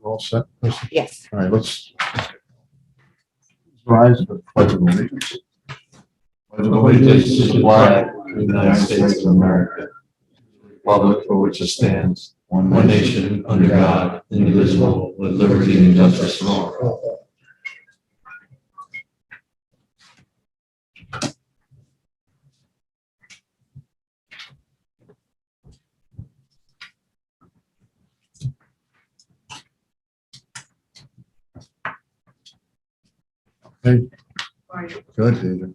All set, Chrissy? Yes. All right, let's rise for the pledge of allegiance. Pledge of Allegiance to the flag of the United States of America, republic for which it stands, one nation, under God, indivisible, with liberty and justice for all. Hey, good, David.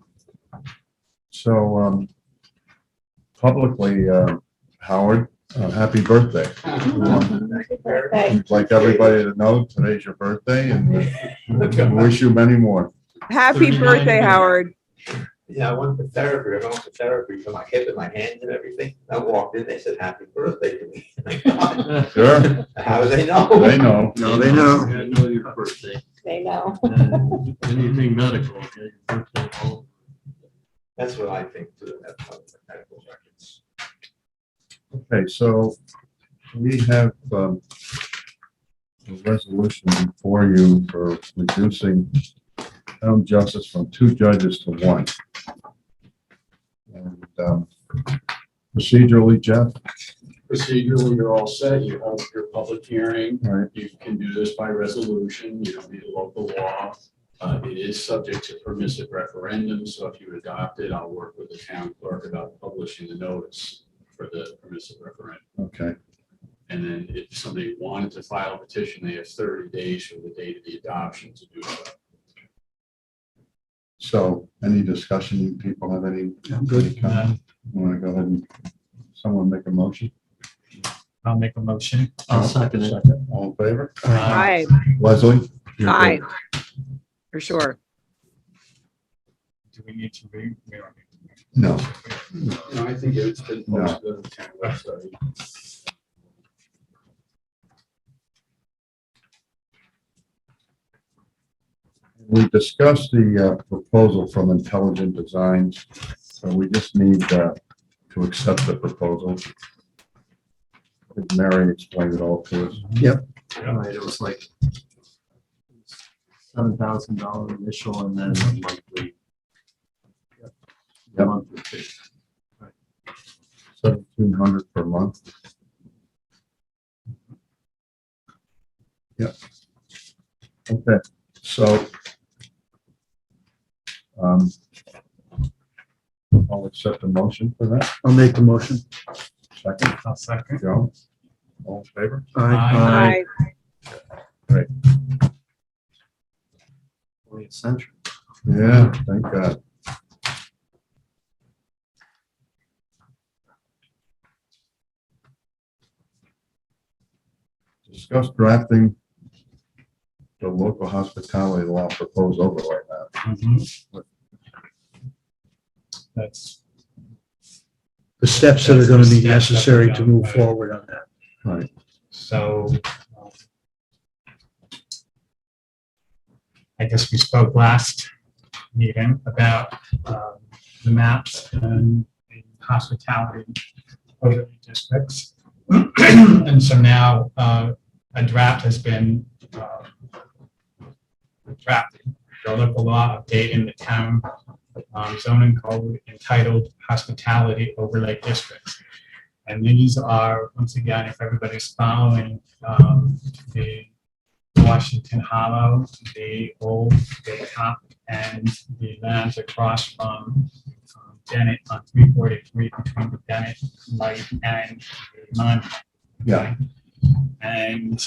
So, publicly, Howard, happy birthday. We'd like everybody to know today's your birthday and we wish you many more. Happy birthday, Howard. Yeah, I went for therapy. I went for therapy for my hip and my hands and everything. I walked in, they said, happy birthday to me. Sure, How do they know? they know. No, they know. I know your birthday. They know. Anything medical, okay, your birthday, all. That's what I think too. That's how the medical records. Okay, so we have a resolution before you for reducing town justice from 2 judges to 1. And procedurally, Jeff, Procedurally, you're all set. You hold your public hearing. all right, You can do this by resolution. You don't need a local law. It is subject to permissive referendum. So if you adopt it, I'll work with the town clerk about publishing the notice for the permissive referendum. okay, And then if somebody wanted to file a petition, they have 30 days from the date of the adoption to do so. so any discussion, you people have any? I'm good. any comment? Want to go ahead and someone make a motion? I'll make a motion. I'll second it. Second, all in favor? Hi, Leslie? You're hi, good. for sure. Do we need to read? We don't need to read. No, No, I think it's been posted on the town website. we discussed the proposal from Intelligent Designs, so we just need to accept the proposal. I think Mary explained it all to us. Right, it was like $7,000 initial and then a monthly. Yep. Monthly fee. 1,700 per month. Yep. Okay, so I'll accept a motion for that. I'll make the motion. Second, I'll second. Joe, all in favor? Aye. Hi, Boy, it's central. Yeah, thank God. Discuss drafting the local hospitality law proposed overlay map. Mhm. That's. the steps that are That's going to the be steps that necessary we're to gonna move do. forward on that. Right, So I guess we spoke last meeting about the maps and the hospitality overlay districts. And so now a draft has been drafted, the local law updating the town zoning code entitled Hospitality Overlay Districts. And these are, once again, if everybody's following, the Washington Hollow, the old Baytop, and the lands across from Bennett on 343 between the Bennett Light and the Monument. yeah, And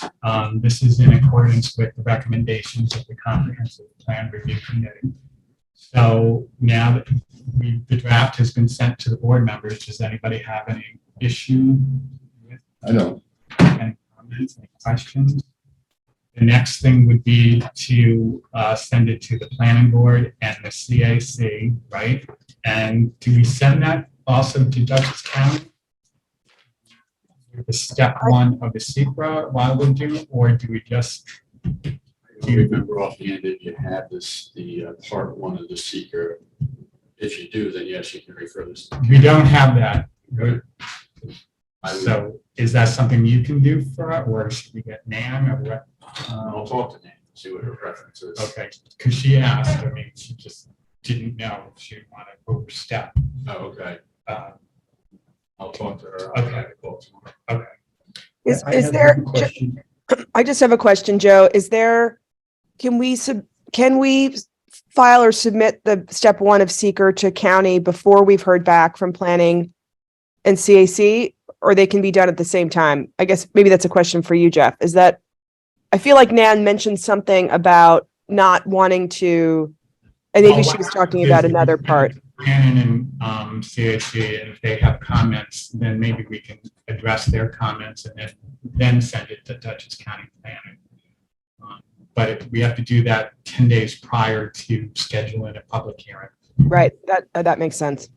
this is in accordance with the recommendations of the Comprehensive Plan Review Committee. So now that the draft has been sent to the board members, does anybody have any issue with I know, any comments, any questions? The next thing would be to send it to the planning board and the CAC, right? And do we send that also to Dutchess County? The step 1 of the secret while we do, or do we just? I don't remember offhand if you had this, the part 1 of the seeker. If you do, then yes, you can refer this. We don't have that. So is that something you can do for us, or should we get Nan or what? I'll talk to Nan, see what her preference is. Okay, because she asked, I mean, she just didn't know if she wanted to overstep. Oh, okay. Uh, I'll talk to her. Okay. I'll call tomorrow. Is I have there, one question. I just have a question, Joe. Is there, can we file or submit the step one of seeker to county before we've heard back from planning and CAC, or they can be done at the same time? I guess maybe that's a question for you, Jeff. Is that, I feel like Nan mentioned something about not wanting to, and maybe she was talking about another part. Shannon and CAC, and if they have comments, then maybe we can address their comments and then send it to Dutchess County Planning. But we have to do that 10 days prior to scheduling a public hearing. Right, that makes sense.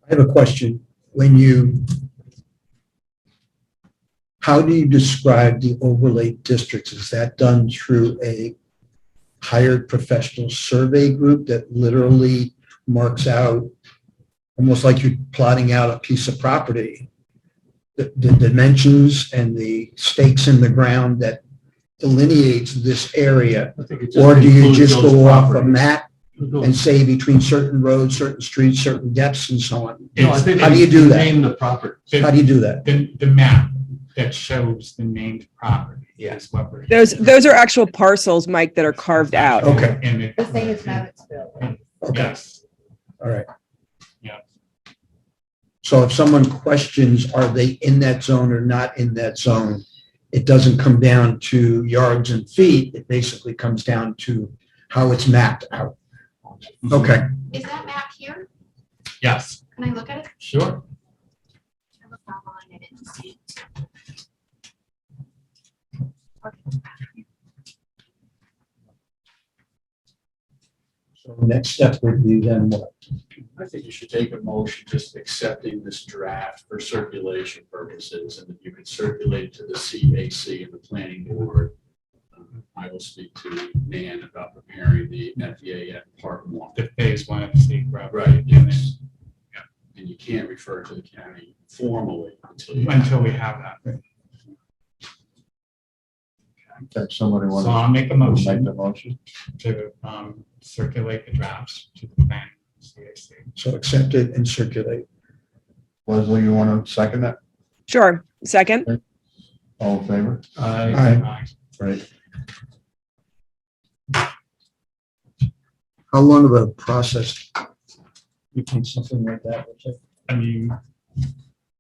I have a question. How do you describe the overlay districts? Is that done through a hired professional survey group that literally marks out, almost like you're plotting out a piece of property, the dimensions and the stakes in the ground that delineates this area? Or do you just go off a map and say between certain roads, certain streets, certain depths and so on? No, I think How do you do that? Name the property. How do you do that? The map that shows the named property is what we're. Those are actual parcels, Mike, that are carved out. Okay. And it- The same as Mabbittsville. Okay, Yes, all right. yeah. So if someone questions, are they in that zone or not in that zone? It doesn't come down to yards and feet. It basically comes down to how it's mapped out. Okay. Is that map here? Yes, Can I look at it? sure. I looked online, I didn't see it. So next step would be then what? I think you should take a motion just accepting this draft for circulation purposes, and that you can circulate to the CAC and the planning board. I will speak to Nan about preparing the FEAF Part 1. The phase one of the secret. Right, yes. And you can't refer to the county formally until you. Until we have that. Okay, somebody So want I'll make a to make motion the motion? to circulate the drafts to the planning CAC. So accept it and circulate. Leslie, you want to second that? Sure. Second? All in favor? Aye. Right. How long of a process you think something like that would take? I mean,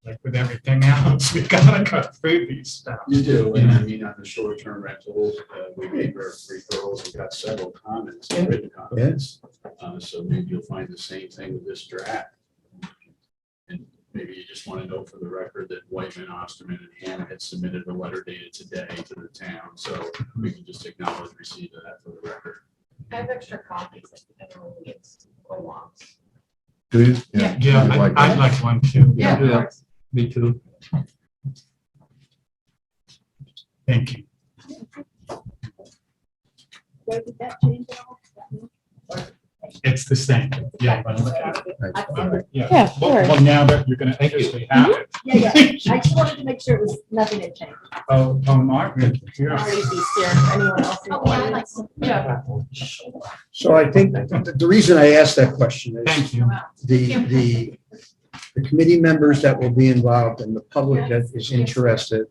like with everything else, we gotta go through these stuff. You do, and I mean, on the short-term rentals, we made referrals and got several comments, written comments. So maybe you'll find the same thing with this draft. And maybe you just want to know for the record that Whiteman, Osterman, and Hannah had submitted a letter dated today to the town, so we can just acknowledge receipt of that for the record. I have extra copies if anyone needs or wants. Do you? Yeah. Yeah, You'd like I'd that? like one too. Yeah, of course. Me too. Thank you. Did that change at all? It's the same. Yeah. Yeah, sure. Well, now that you're gonna officially have it. Yeah, I just wanted to make sure it was, nothing had changed. Oh, Margaret, here. I'll leave these here, anyone else. Yeah. So I think the reason I asked that question is Thank you. the committee members that will be involved and the public that is interested,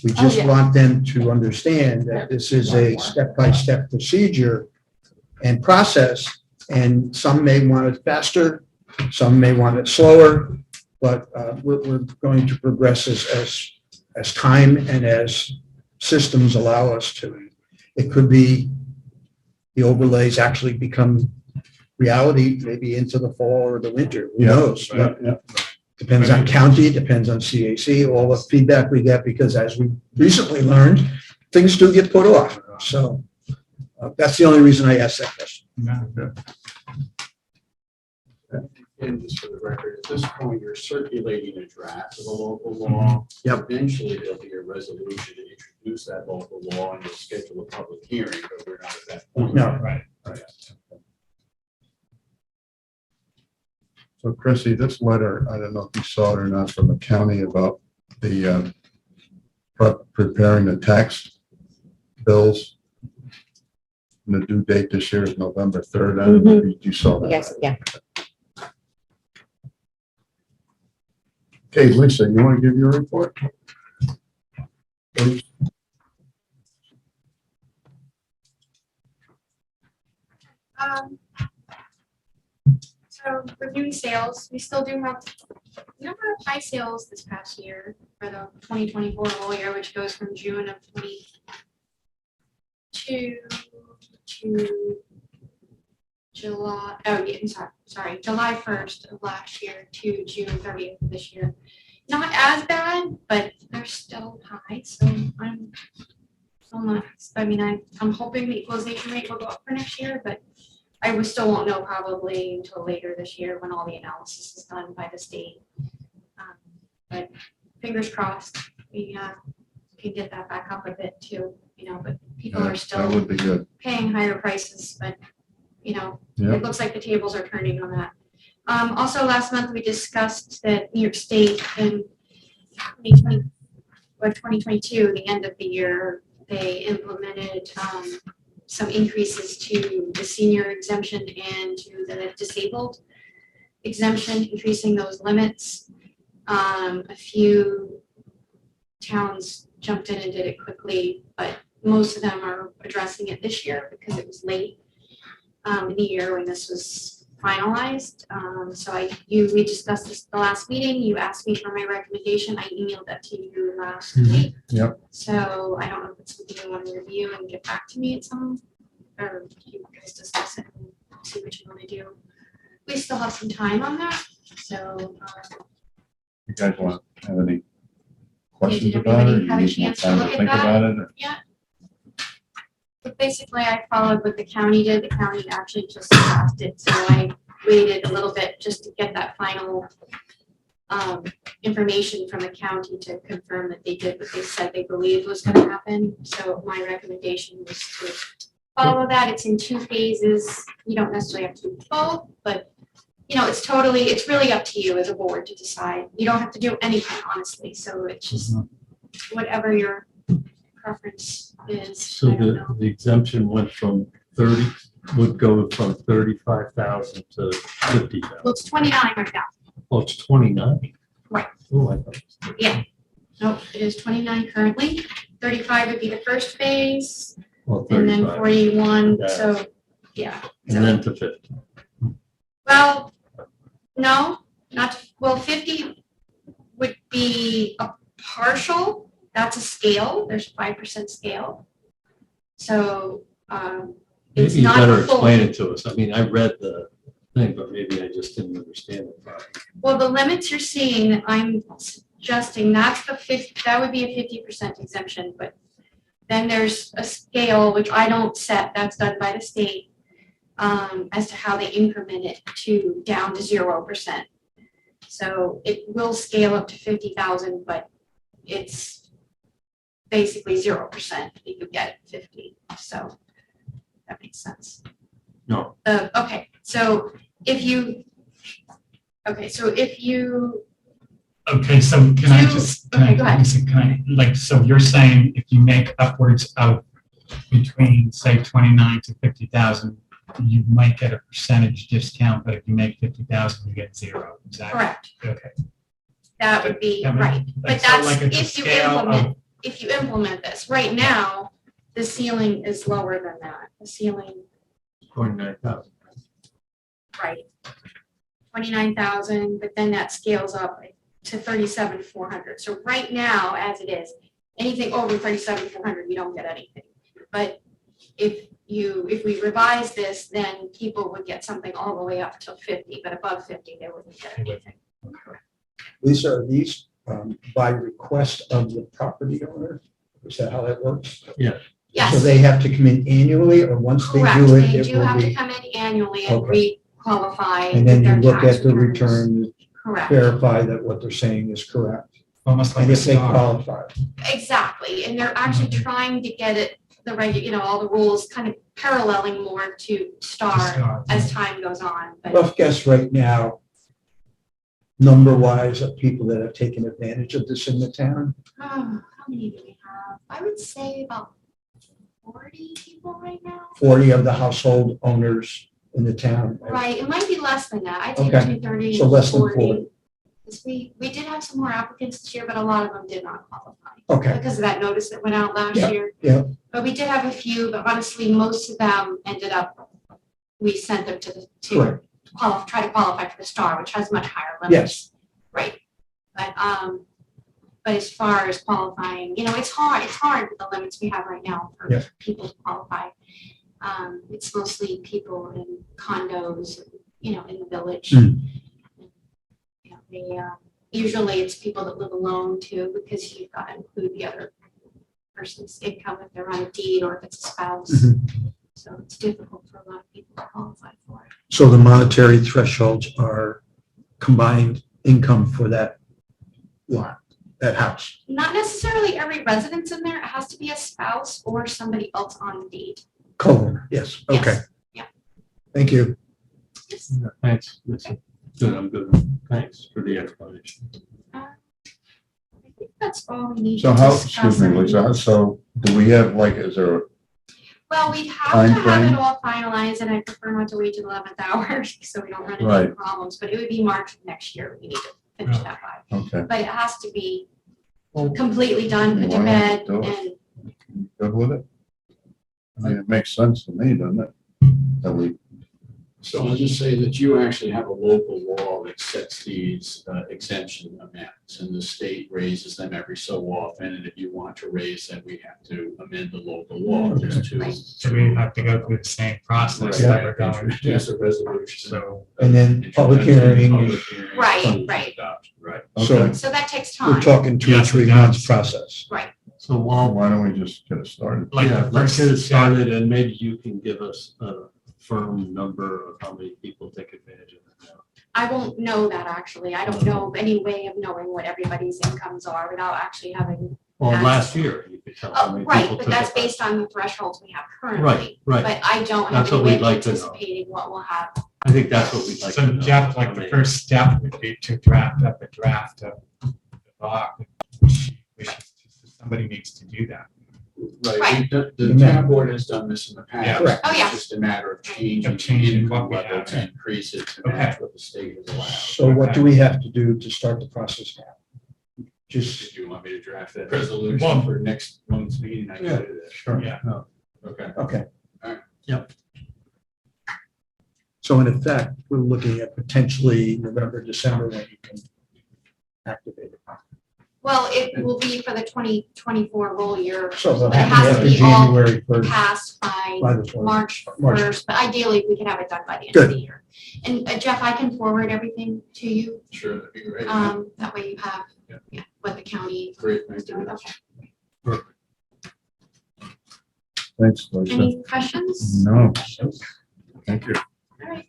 we just yeah. want them to understand that this is a step-by-step procedure and process, and some may want it faster, some may want it slower, but we're going to progress as time and as systems allow us to. It could be the overlays actually become reality, maybe into the fall or the winter, who knows? Yeah. Depends on county, depends on CAC, all the feedback we get, because as we recently learned, things do get put off. So that's the only reason I asked that question. No. And just for the record, at this point, you're circulating a draft of a local law. Yep. Eventually, there'll be a resolution to introduce that local law, and you'll schedule a public hearing, but we're not at that point. No. Right. So So Chrissy, this letter, I don't know if you saw it or not, from the county about the preparing the tax bills. And the due date this year is November 3rd. I don't know if you saw that. Yes, yeah. Okay, Lisa, you want to give your report? Please. So reviewing sales, we still do have a number of high sales this past year for the 2024 whole year, which goes from June of 22 to July, oh, yeah, I'm sorry, July 1st of last year to June 30th of this year. Not as bad, but they're still high, so I'm still not, I mean, I'm hoping the equalization rate will go up for next year, but I still won't know probably until later this year when all the analysis is done by the state. But fingers crossed, we can get that back up a bit too, but people are That still would be good. paying higher prices, but, Yeah. it looks like the tables are turning on that. Also, last month, we discussed that New York State in 2020 or 2022, the end of the year, they implemented some increases to the senior exemption and to the disabled exemption, increasing those limits. A few towns jumped in and did it quickly, but most of them are addressing it this year because it was late in the year when this was finalized. So we discussed this at the last meeting. You asked me for my recommendation. I emailed that to you last week. Yep. So I don't know if it's something you want to review and get back to me at some, or you guys discuss it and see what you want to do. We still have some time on that. So You guys want to have any questions Did about it? everybody You have a need more chance to time look at think that? about it? but basically I followed what the county did. The county actually just passed it. So I waited a little bit just to get that final information from the county to confirm that they did what they said they believed was going to happen. So my recommendation was to follow that. It's in 2 phases. You don't necessarily have to do both, but it's really up to you as a board to decide. You don't have to do anything, honestly. So it's just whatever your preference is. So I don't know. the exemption would go from 35,000 to 50,000. Well, it's 29 right now. Oh, it's 29. Right. Oh, I thought. It was 30. Nope, it is 29 currently. 35 would be the first phase, Well, and then 35. 41, Yeah. so, yeah. And then to 50. Well, no, well, 50 would be a partial, that's a scale, there's 5% scale. So, it's You not better a full. explain it to us. I mean, I read the thing, but maybe I just didn't understand it properly. Well, the limits you're seeing, that I'm suggesting, that's the 50, that would be a 50% exemption, but then there's a scale, which I don't set, that's done by the state, as to how they increment it down to 0%. So it will scale up to 50,000, but it's basically 0%. You could get 50, so that makes sense. No. Okay, so if you. Okay, so can I Do- just, okay, go ahead. so you're saying if you make upwards of between, say, 29 to 50,000, you might get a percentage discount, but if you make 50,000, you get 0. Is that Correct, okay? that would be I mean, right. But so that's like it's a if you scale of- if you implement this. Right now, the ceiling is lower than that. The ceiling, 29,000. right, 29,000, but then that scales up to 37,400. So right now, as it is, anything over 37,400, you don't get anything. But if we revise this, then people would get something all the way up to 50, but above 50, they wouldn't get anything. Lisa, are these by request of the property owner? Is that how that works? So Yes, they have to come in annually, or once they correct. do it, They it do will have to be? come in annually and Okay. re-qualify. And then with you their look tax at the returns. return, Correct. verify that what they're saying is correct. Almost like And a if they star. qualify. Exactly, and they're actually trying to get it, all the rules kind of paralleling more to STAR as time goes on, but Rough guess right now, number-wise of people that have taken advantage of this in the town? Oh, how many do we have? I would say about 40 people right now. 40 of the household owners in the town. Right, it might be less than that. I'd say Okay. between 30 So and less than 40. 40. Because we did have some more applicants this year, but a lot of them did not qualify. Okay, Because of that notice that went out last Yeah, year. yeah. But we did have a few, but honestly, most of them ended up, we sent them to Correct. try to qualify for the STAR, which has much higher limits. Yes. Right. But as far as qualifying, it's hard with the limits we have right now for Yeah. people to qualify. It's mostly people in condos, in the village. Mm. Usually it's people that live alone too, because you've got to include the other person's income if they're on a deed or if it's a spouse. Mhm. So it's difficult for a lot of people to qualify for it. So the monetary thresholds are combined income for that lot, that house. Not necessarily every residence in there. It has to be a spouse or somebody else on the deed. Co-owner, yes, okay. Yes. Yeah. Thank you. Yes. Thanks. Good, I'm good. Thanks for the explanation. I think that's all we need So to how, discuss. excuse me, Lisa, so do we have like, is there, Well, we'd have Time to have frame? it all finalized, and I prefer not to wait till the 11th hour, so we don't run into Right. problems, but it would be March of next year we need to finish that by. okay, But it has to be completely done, put to Why bed, don't we do it? and good with it? I mean, it makes sense to me, doesn't it? That we, So I'll just say that you actually have a local law that sets these exemption amounts, and the state raises them every so often, and if you want to raise them, we have to amend the local law just to. Right. So we have to go through the same process that we're going through. Introduce a resolution. So And then public hearing, Public hearing, Right, funding right. adoption, Right. so okay, so that takes we're time. talking 2 or Yes, 3 it months does. process. So well, while, why don't we just get it started? like yeah, the let's get it first step, started and maybe you can give us a firm number of how many people take advantage of it now. I won't know that actually. I don't know of any way of knowing what everybody's incomes are without actually having. Well, That's- last year, you could tell how Oh, many right, people but took that's advantage. based on the thresholds we have currently. Right, right. But I don't That's have any what way we'd of like to know. anticipating what we'll have. I think that's what we'd like to So know. Jeff, like how the many. first step would be to draft up a draft of the law, which somebody needs to do that. Right, the town board has done this in the Yeah. past. Correct. Oh, yeah. It's just a matter of changing Of changing the what income we level have. to increase it to match what the state has allowed. So what do we have to do to start the process now? Just, If you want me to draft that resolution Well- for next month's meeting, I can Yeah, do that. Sure. Yeah. No. Okay. okay. Alright. Yep. So in effect, we're looking at potentially November, December when you can activate it. Well, it will be for the 2024 roll year. So they'll But it have has to to be be all January 1st passed by by the 20th. March March. 1st, but ideally we could have it done by the end of Good. the year. And Jeff, I can forward everything to you. Sure, that'd be great. That way you have, Yeah. what the county Great, is thank you. doing. Okay. Thanks, Lisa. Any questions? No, thank you. All right.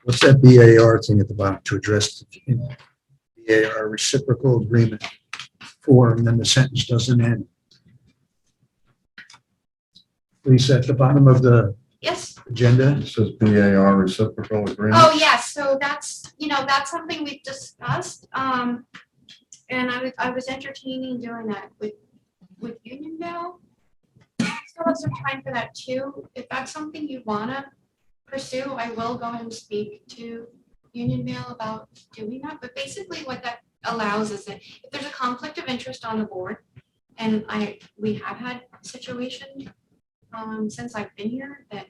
What's that BAR thing at the bottom to address the BAR reciprocal agreement for, and then the sentence doesn't end? Lisa, at the bottom of the Yes. agenda, It says BAR reciprocal agreement. Oh, yes. So that's something we've discussed. And I was entertaining doing that with Unionville. Still have some time for that too. If that's something you wanna pursue, I will go and speak to Unionville about doing that. But basically what that allows is that if there's a conflict of interest on the board, and we have had a situation since I've been here that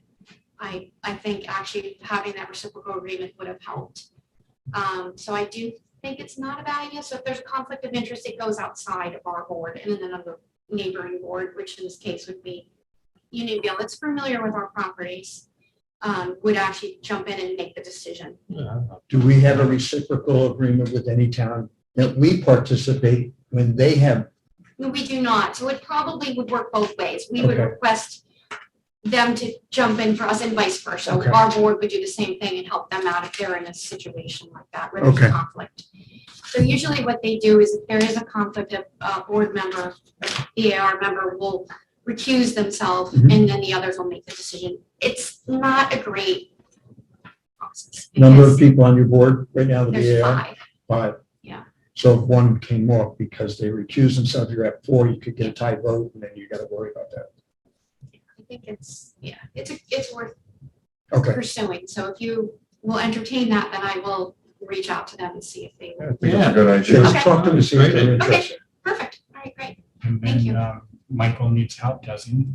I think actually having that reciprocal agreement would have helped. So I do think it's not a bad idea. So if there's a conflict of interest, it goes outside of our board and then on the neighboring board, which in this case would be Unionville, that's familiar with our properties, would actually jump in and make the decision. do we have a reciprocal agreement with any town that we participate when they have? No, we do not. So it probably would work both ways. We would Okay. request them to jump in for us and vice versa. Okay. Our board would do the same thing and help them out if they're in a situation like that where there's Okay. a conflict. So usually what they do is if there is a conflict, a board member, EAR member will recuse themselves, Mhm. and then the others will make the decision. It's not a great process. Number of because people on your board right now, the There's BAR? 5. 5. Yeah. So if one came off because they recused themselves, you're at 4, you could get a tie vote, and then you got to worry about that. I think it's worth Okay. pursuing. So if you will entertain that, then I will reach out to them and see if they. I think it's a good Sure, idea. let's talk to them and see if they're interested. Perfect. All right, great. And Thank you. then, Michael needs help, doesn't he?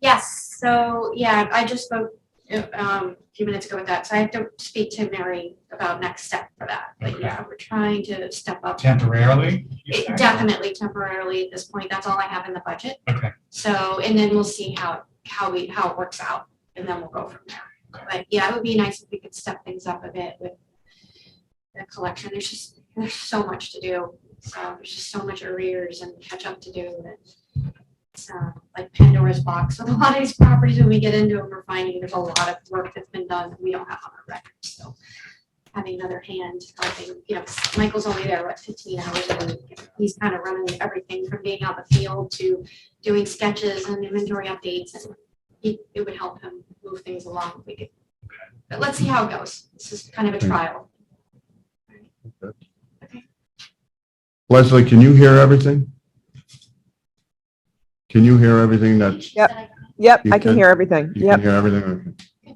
Yes, so yeah, I just spoke a few minutes ago with that, so I have to speak to Mary about next step for that. But Okay. yeah, we're trying to step up. Temporarily? Definitely temporarily at this point, that's all I have in the budget. Okay. So, and then we'll see how it works out, and then we'll go from there. But yeah, it would be nice if we could step things up a bit with the collection. There's so much to do. So there's just so much arrears and catch up to do that. It's like Pandora's box with a lot of these properties. When we get into them, we're finding there's a lot of work that's been done that we don't have on our record. So having another hand helping, Michael's only there, 15 hours a week. He's kind of running everything from being out in the field to doing sketches and inventory updates, and it would help him move things along if we could. But let's see how it goes. This is kind of a trial. Leslie, can you hear everything? Can you hear everything that's? Yep. Yep, You I can can- hear everything. You Yep. can hear everything? Okay.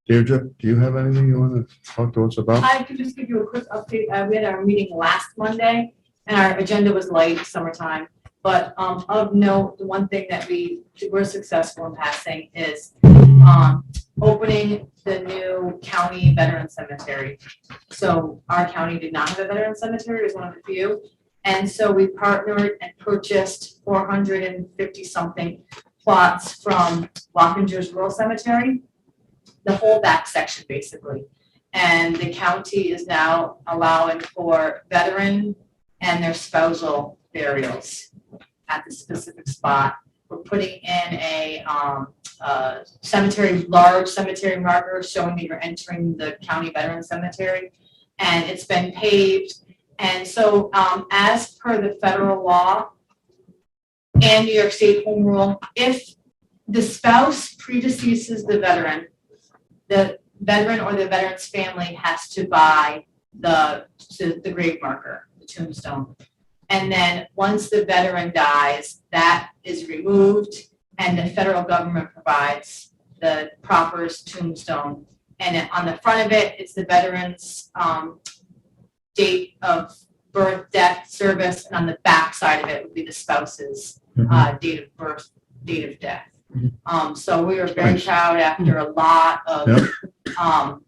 Deirdre, do you have anything you want to talk to us about? I could just give you a quick update. We had our meeting last Monday and our agenda was light, summertime. But of note, the one thing that we were successful in passing is opening the new county veteran cemetery. So our county did not have a veteran cemetery, it was one of the few. And so we partnered and purchased 450 something plots from Wappingers Rural Cemetery, the whole back section basically. And the county is now allowing for veteran and their spousal burials at the specific spot. We're putting in a cemetery, large cemetery marker showing that you're entering the county veteran cemetery. And it's been paved. And so as per the federal law and New York State home rule, if the spouse predeceases the veteran or the veteran's family has to buy the grave marker, the tombstone. And then once the veteran dies, that is removed and the federal government provides the proper tombstone. And on the front of it, it's the veteran's date of birth, death, service, and on the back side of it would be the spouse's date of birth, date of death. So we were very Nice. proud after a lot of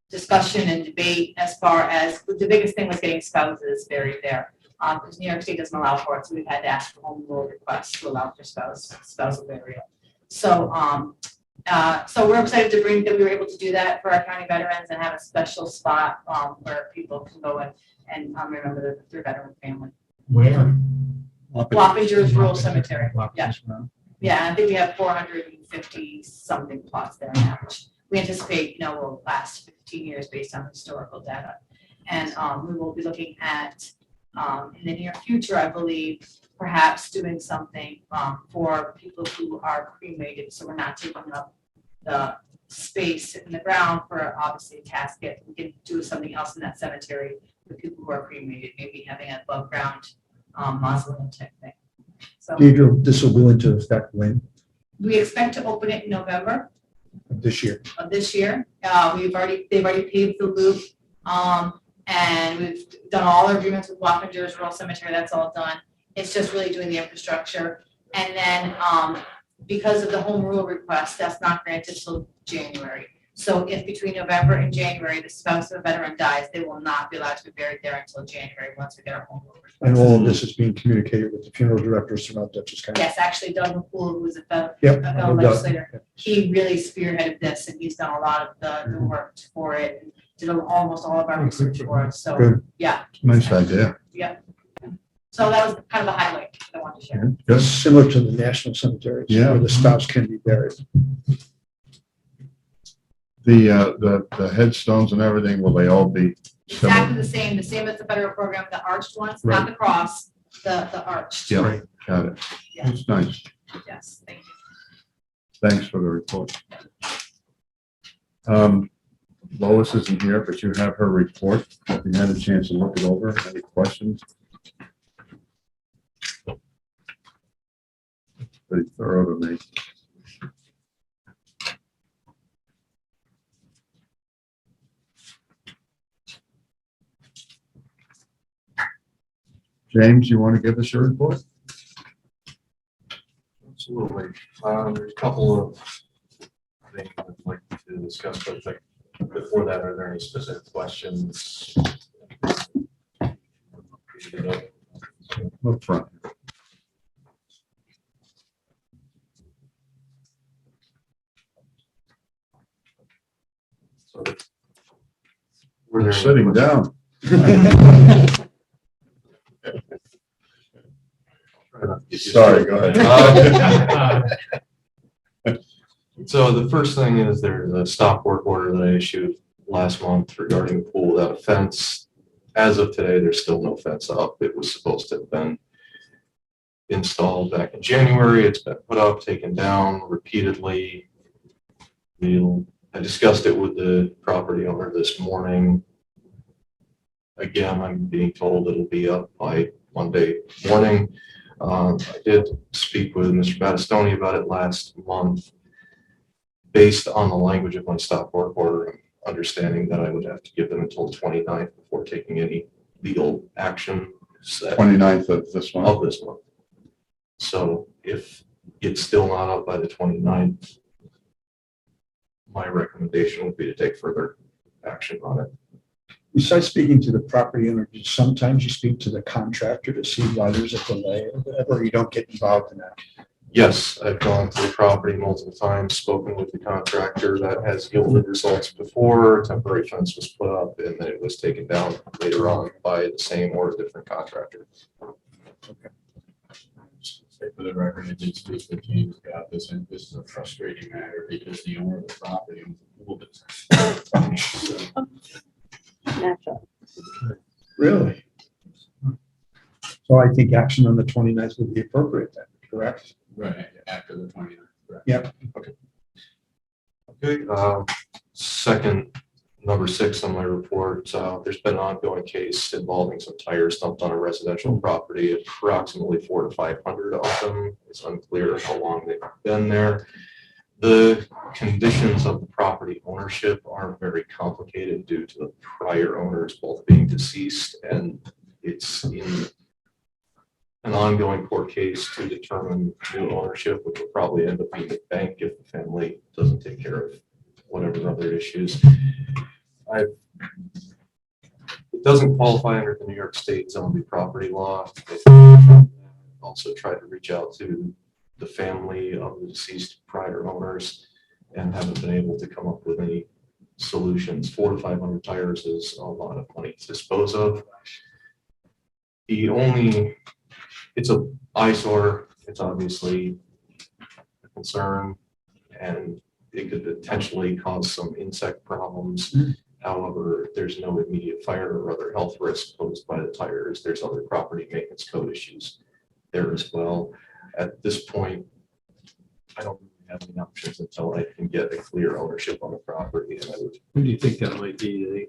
discussion and debate as far as the biggest thing was getting spouses buried there. Because New York State doesn't allow for it, so we've had to ask for home rule requests to allow for spousal burial. So so we're excited that we were able to do that for our county veterans and have a special spot where people can go and remember their veteran family. Where? Wappingers Rural Cemetery. Yeah. Wappingers Rural. Yeah, I think we have 450 something plots there now, which we anticipate, will last 15 years based on historical data. And we will be looking at in the near future, I believe, perhaps doing something for people who are cremated. So we're not taking up the space in the ground for obviously a casket. We can do something else in that cemetery for people who are cremated, maybe having an above ground mausoleum type thing. So Deidre, this will go into effect when? we expect to open it in November This year? of this year. They've already paved the loop. And we've done all our agreements with Wappingers Rural Cemetery, that's all done. It's just really doing the infrastructure. And then, because of the home rule request, that's not granted till January. So if between November and January, the spouse of a veteran dies, they will not be allowed to be buried there until January, once we get our home rule request. And all of this is being communicated with the funeral directors throughout Dutchess County? Yes, actually Doug McCool, who was a fellow Yep. legislator, he really spearheaded this and he's done a lot of the work for it. And did almost all of our research for us, so, Good. yeah. Nice idea. So that was kind of the highlight I wanted to share. Good. Similar to the national cemeteries, Yeah. where the spouse can be buried. The headstones and everything, will they all be similar? Exactly the same as the federal program, the arched ones, not Right. the cross, the arch. Yeah, got it. Yeah. It's nice. Yes, thank you. Thanks for the report. Lois isn't here, but you have her report. Have you had a chance to look it over? Any questions? Pretty thorough to me. James, you want to give us your report? Absolutely. There's a couple of things I'd like to discuss, but like, before that, are there any specific questions? Up front. So, were We're there any sitting questions? down. Try not to get used to Sorry, it. go ahead. So the first thing is there's a stop work order that I issued last month regarding the pool without a fence. As of today, there's still no fence up. It was supposed to have been installed back in January. It's been put up, taken down repeatedly. I discussed it with the property owner this morning. Again, I'm being told it'll be up by Monday morning. I did speak with Mr. Battistoni about it last month. Based on the language of my stop work order, I'm understanding that I would have to give them until the 29th before taking any legal action. 29th of this month. Of this month. So if it's still not up by the 29th, my recommendation would be to take further action on it. Besides speaking to the property owner, sometimes you speak to the contractor to see why there's a delay or whatever, or you don't get involved in that. Yes, I've gone to the property multiple times, spoken with the contractor. That has yielded results before. Temporary fence was put up and then it was taken down later on by the same or a different contractor. Say for the record, I did speak with James about this, and this is a frustrating matter because the owner of the property owns the pool business. So, Really? So I think action on the 29th would be appropriate then, correct? right, after the 29th, correct. Yep. Okay, second, number 6 on my report, there's been an ongoing case involving some tires dumped on a residential property, approximately 400 to 500 of them. It's unclear how long they've been there. The conditions of the property ownership are very complicated due to the prior owners both being deceased, and it's in an ongoing court case to determine new ownership, which will probably end up being the bank if the family doesn't take care of whatever other issues. It doesn't qualify under the New York State zombie property law. I also tried to reach out to the family of the deceased prior owners and haven't been able to come up with any solutions. 400 to 500 tires is a lot of money to dispose of. It's a eyesore. It's obviously a concern, and it could potentially cause some insect problems. However, there's no immediate fire or other health risk posed by the tires. There's other property maintenance code issues there as well. At this point, I don't really have any options until I can get a clear ownership on the property. And I would, Who do you think that might be?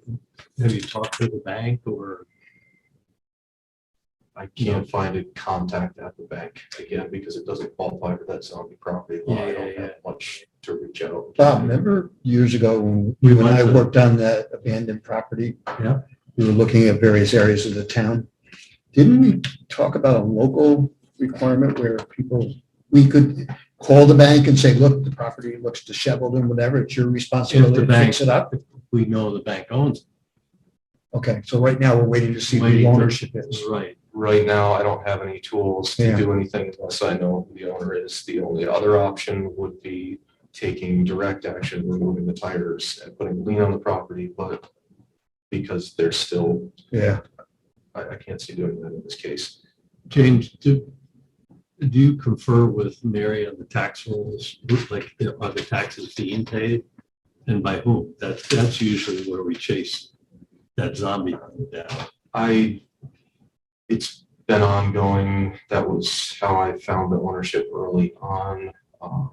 Have you talked to the bank or? I can't find a contact at the bank again because it doesn't qualify for that zombie property law. I don't have much to reach out. Bob, remember years ago when you and I worked on that abandoned property? Yeah. We were looking at various areas of the town. Didn't we talk about a local requirement where we could call the bank and say, look, the property looks disheveled and whatever, it's your responsibility to fix it up? We know the bank owns Okay, so right now we're waiting to see who Waiting the to- ownership is. it. Right. Right now, I don't have any tools to Yeah. do anything unless I know who the owner is. The only other option would be taking direct action, removing the tires and putting a lien on the property, but because they're still, Yeah. I can't see doing that in this case. James, do you confer with Mary on the tax rolls, like are the taxes being paid? And by whom? That's usually where we chase that zombie down. It's been ongoing. That was how I found the ownership early on. I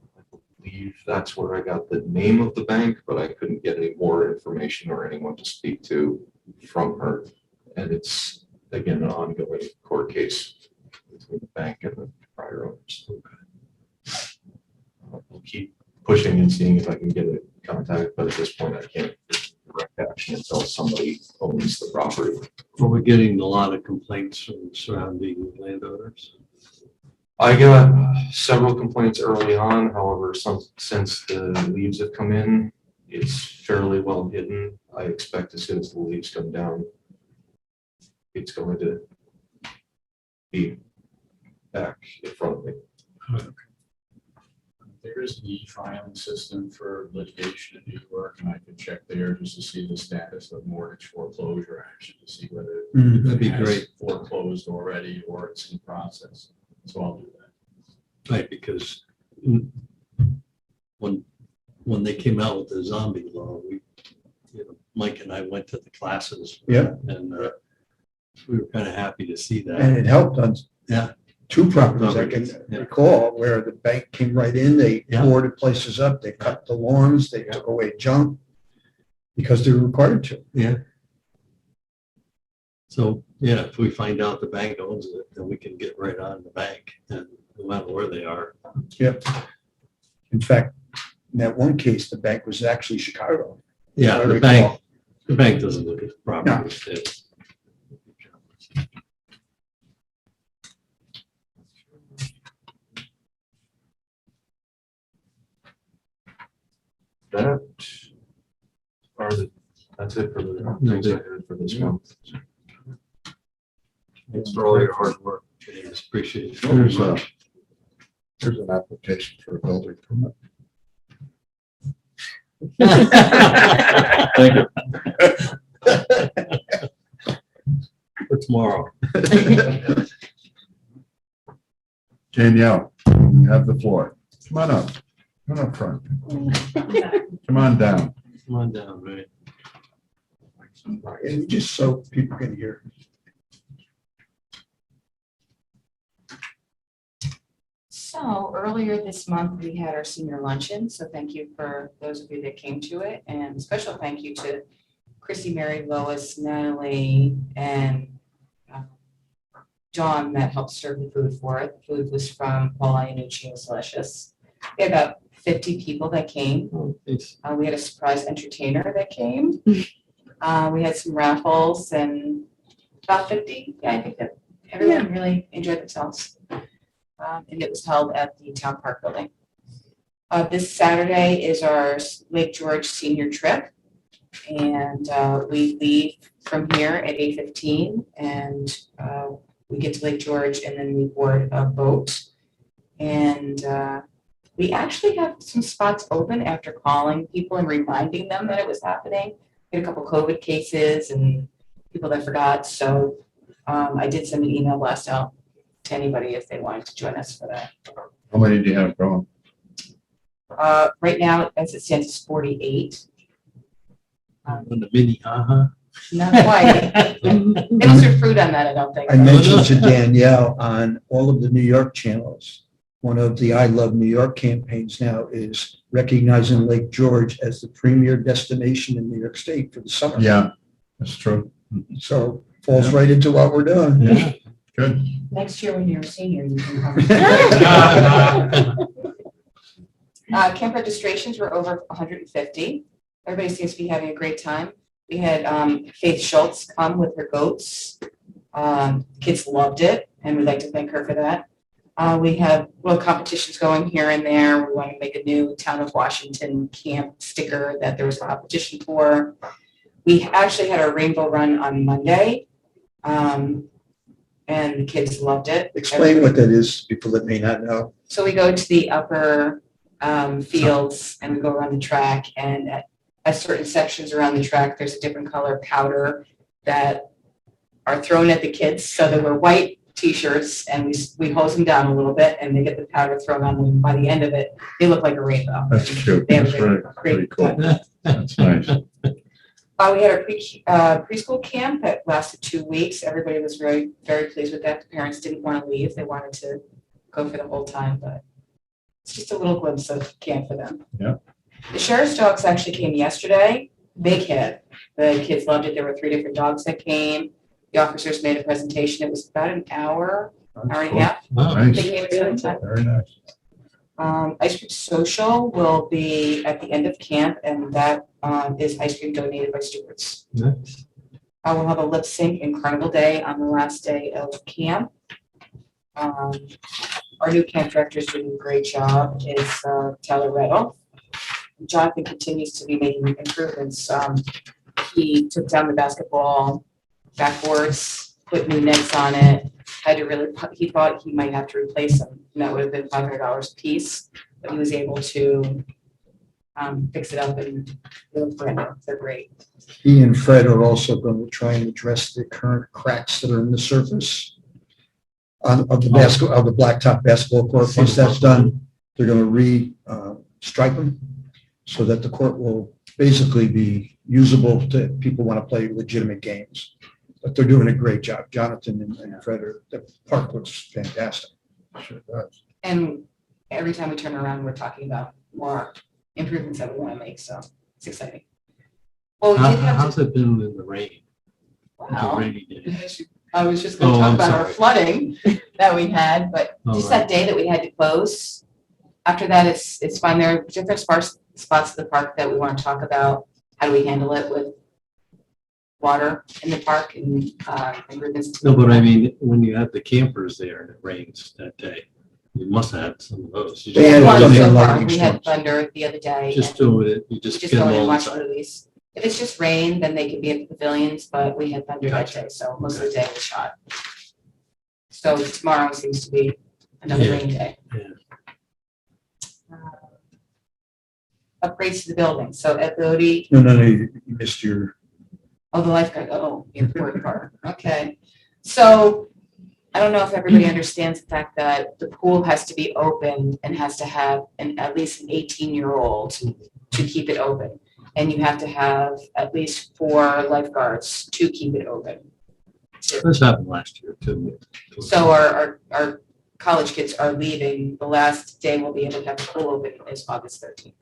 believe that's where I got the name of the bank, but I couldn't get any more information or anyone to speak to from her. And it's, again, an ongoing court case between the bank and the prior owners. I'll keep pushing and seeing if I can get a contact, but at this point I can't direct action until somebody owns the property. Well, we're getting a lot of complaints from surrounding landowners. I got several complaints early on, however, since the leaves have come in, it's fairly well hidden. I expect as soon as the leaves come down, it's going to be back in front of me. There is an e-filing system for litigation in New York, and I could check there just to see the status of mortgage foreclosure action, to see whether That'd be it has great. foreclosed already or it's in process. So I'll do that. Right, because when they came out with the zombie law, Mike and I went to the classes. Yeah. And we were kind of happy to see And that. it helped on Yeah. two properties I can Yeah. recall where the bank came right in, they Yeah. boarded places up, they cut the lawns, they took away junk because they were required to. Yeah. So, yeah, if we find out the bank owns it, then we can get right on the bank, and no matter where they are. Yep. In fact, in that one case, the bank was actually Chicago. Yeah, I the recall. bank doesn't look at the properties. It's- That's it for the things I heard for this month. Thanks for all your hard work, James. Appreciate it. There's an application for a building permit. Thank you. For tomorrow. Danielle, you have the floor. Come on up. Come on up front. Come on down. Come on down, right? And just so people can hear. So earlier this month, we had our senior luncheon, so thank you for those of you that came to it, and special thank you to Chrissy, Mary, Lois, Natalie, and John that helped serve the food for it. The food was from Paul Iannucci and Delicious. We had about 50 people that came. Thanks. We had a surprise entertainer that came. We had some raffles and about 50. Yeah, I think that everyone really enjoyed themselves. And it was held at the Town Park Building. This Saturday is our Lake George senior trip. And we leave from here at 8:15 and we get to Lake George and then we board a boat. And we actually have some spots open after calling people and reminding them that it was happening. We had a couple COVID cases and people that forgot. So I did send an email blast out to anybody if they wanted to join us for that. How many do you have going? Right now, as it stands, it's 48. On the mini, Not quite. They don't serve fruit on that, I don't think. I mentioned to Danielle on all of the New York channels, one of the I Love New York campaigns now is recognizing Lake George as the premier destination in New York State for the summer. Yeah, that's true. So falls right into what we're doing. Yeah. Good. Next year when you're a senior, you can come. Camp registrations were over 150. Everybody seems to be having a great time. We had Faith Schultz come with her goats. Kids loved it, and we'd like to thank her for that. We have little competitions going here and there. We want to make a new Town of Washington camp sticker that there was a competition for. We actually had our rainbow run on Monday, and the kids loved it. Explain what that is to people that may not know. So we go to the upper fields and we go around the track, and at certain sections around the track, there's a different color powder that are thrown at the kids. So they wear white t-shirts and we hose them down a little bit and they get the powder thrown on them. By the end of it, they look like a rainbow. That's cute. They have That's a very, very great cool. time. That's nice. We had our preschool camp that lasted 2 weeks. Everybody was very, very pleased with that. The parents didn't want to leave. They wanted to go for the whole time, but it's just a little glimpse of camp for them. Yeah. The sheriff's dogs actually came yesterday. Big hit. The kids loved it. There were 3 different dogs that came. The officers made a presentation. It was about an hour and a half. Wow. They Nice, came at the same time. very nice. Ice cream social will be at the end of camp, and that is ice cream donated by stewards. Nice. I will have a lip sync and carnival day on the last day of camp. Our new camp director is doing a great job. It's Tyler Reddle. Jonathan continues to be making improvements. He took down the basketball backboards, put new nets on it. He thought he might have to replace them, and that would have been $500 a piece, but he was able to fix it up and they look brand new. They're great. He and Fred are also going to try and address the current cracks that are in the surface of the blacktop basketball court. Once that's done, they're going to stripe them so that the court will basically be usable to people who want to play legitimate games. But they're doing a great job. Jonathan and Fred the park looks fantastic. Sure does. And every time we turn around, we're talking about more improvements that we want to make, so it's exciting. Well, we did have How's to, it been in the rain? The wow. rainy days? I was just gonna Oh, talk I'm about our sorry. flooding that we had, but Oh, just right. that day that we had to close. After that, it's fine. There are different spots of the park that we want to talk about. How do we handle it with water in the park and improvements? No, but I mean, when you have the campers there and it rains that day, you must have had some of those. You They just- had One thunder so and far. lightning We had storms. thunder the other day. Just and doing it, you we just just get go them in and all watch inside. movies. If it's just rain, then they can be at the pavilions, but we had thunder that Gotcha. day, so most of the day was shot. So tomorrow seems to be another Yeah. rain day. Yeah. Upgrades to the building. So at Bodie, No, you missed your, oh, the lifeguard, oh, the important part. Okay. So I don't know if everybody understands the fact that the pool has to be open and has to have at least an 18-year-old to keep it open. And you have to have at least 4 lifeguards to keep it open. This happened last year too. So our college kids are leaving. The last day we'll be able to have the pool open is August 13th.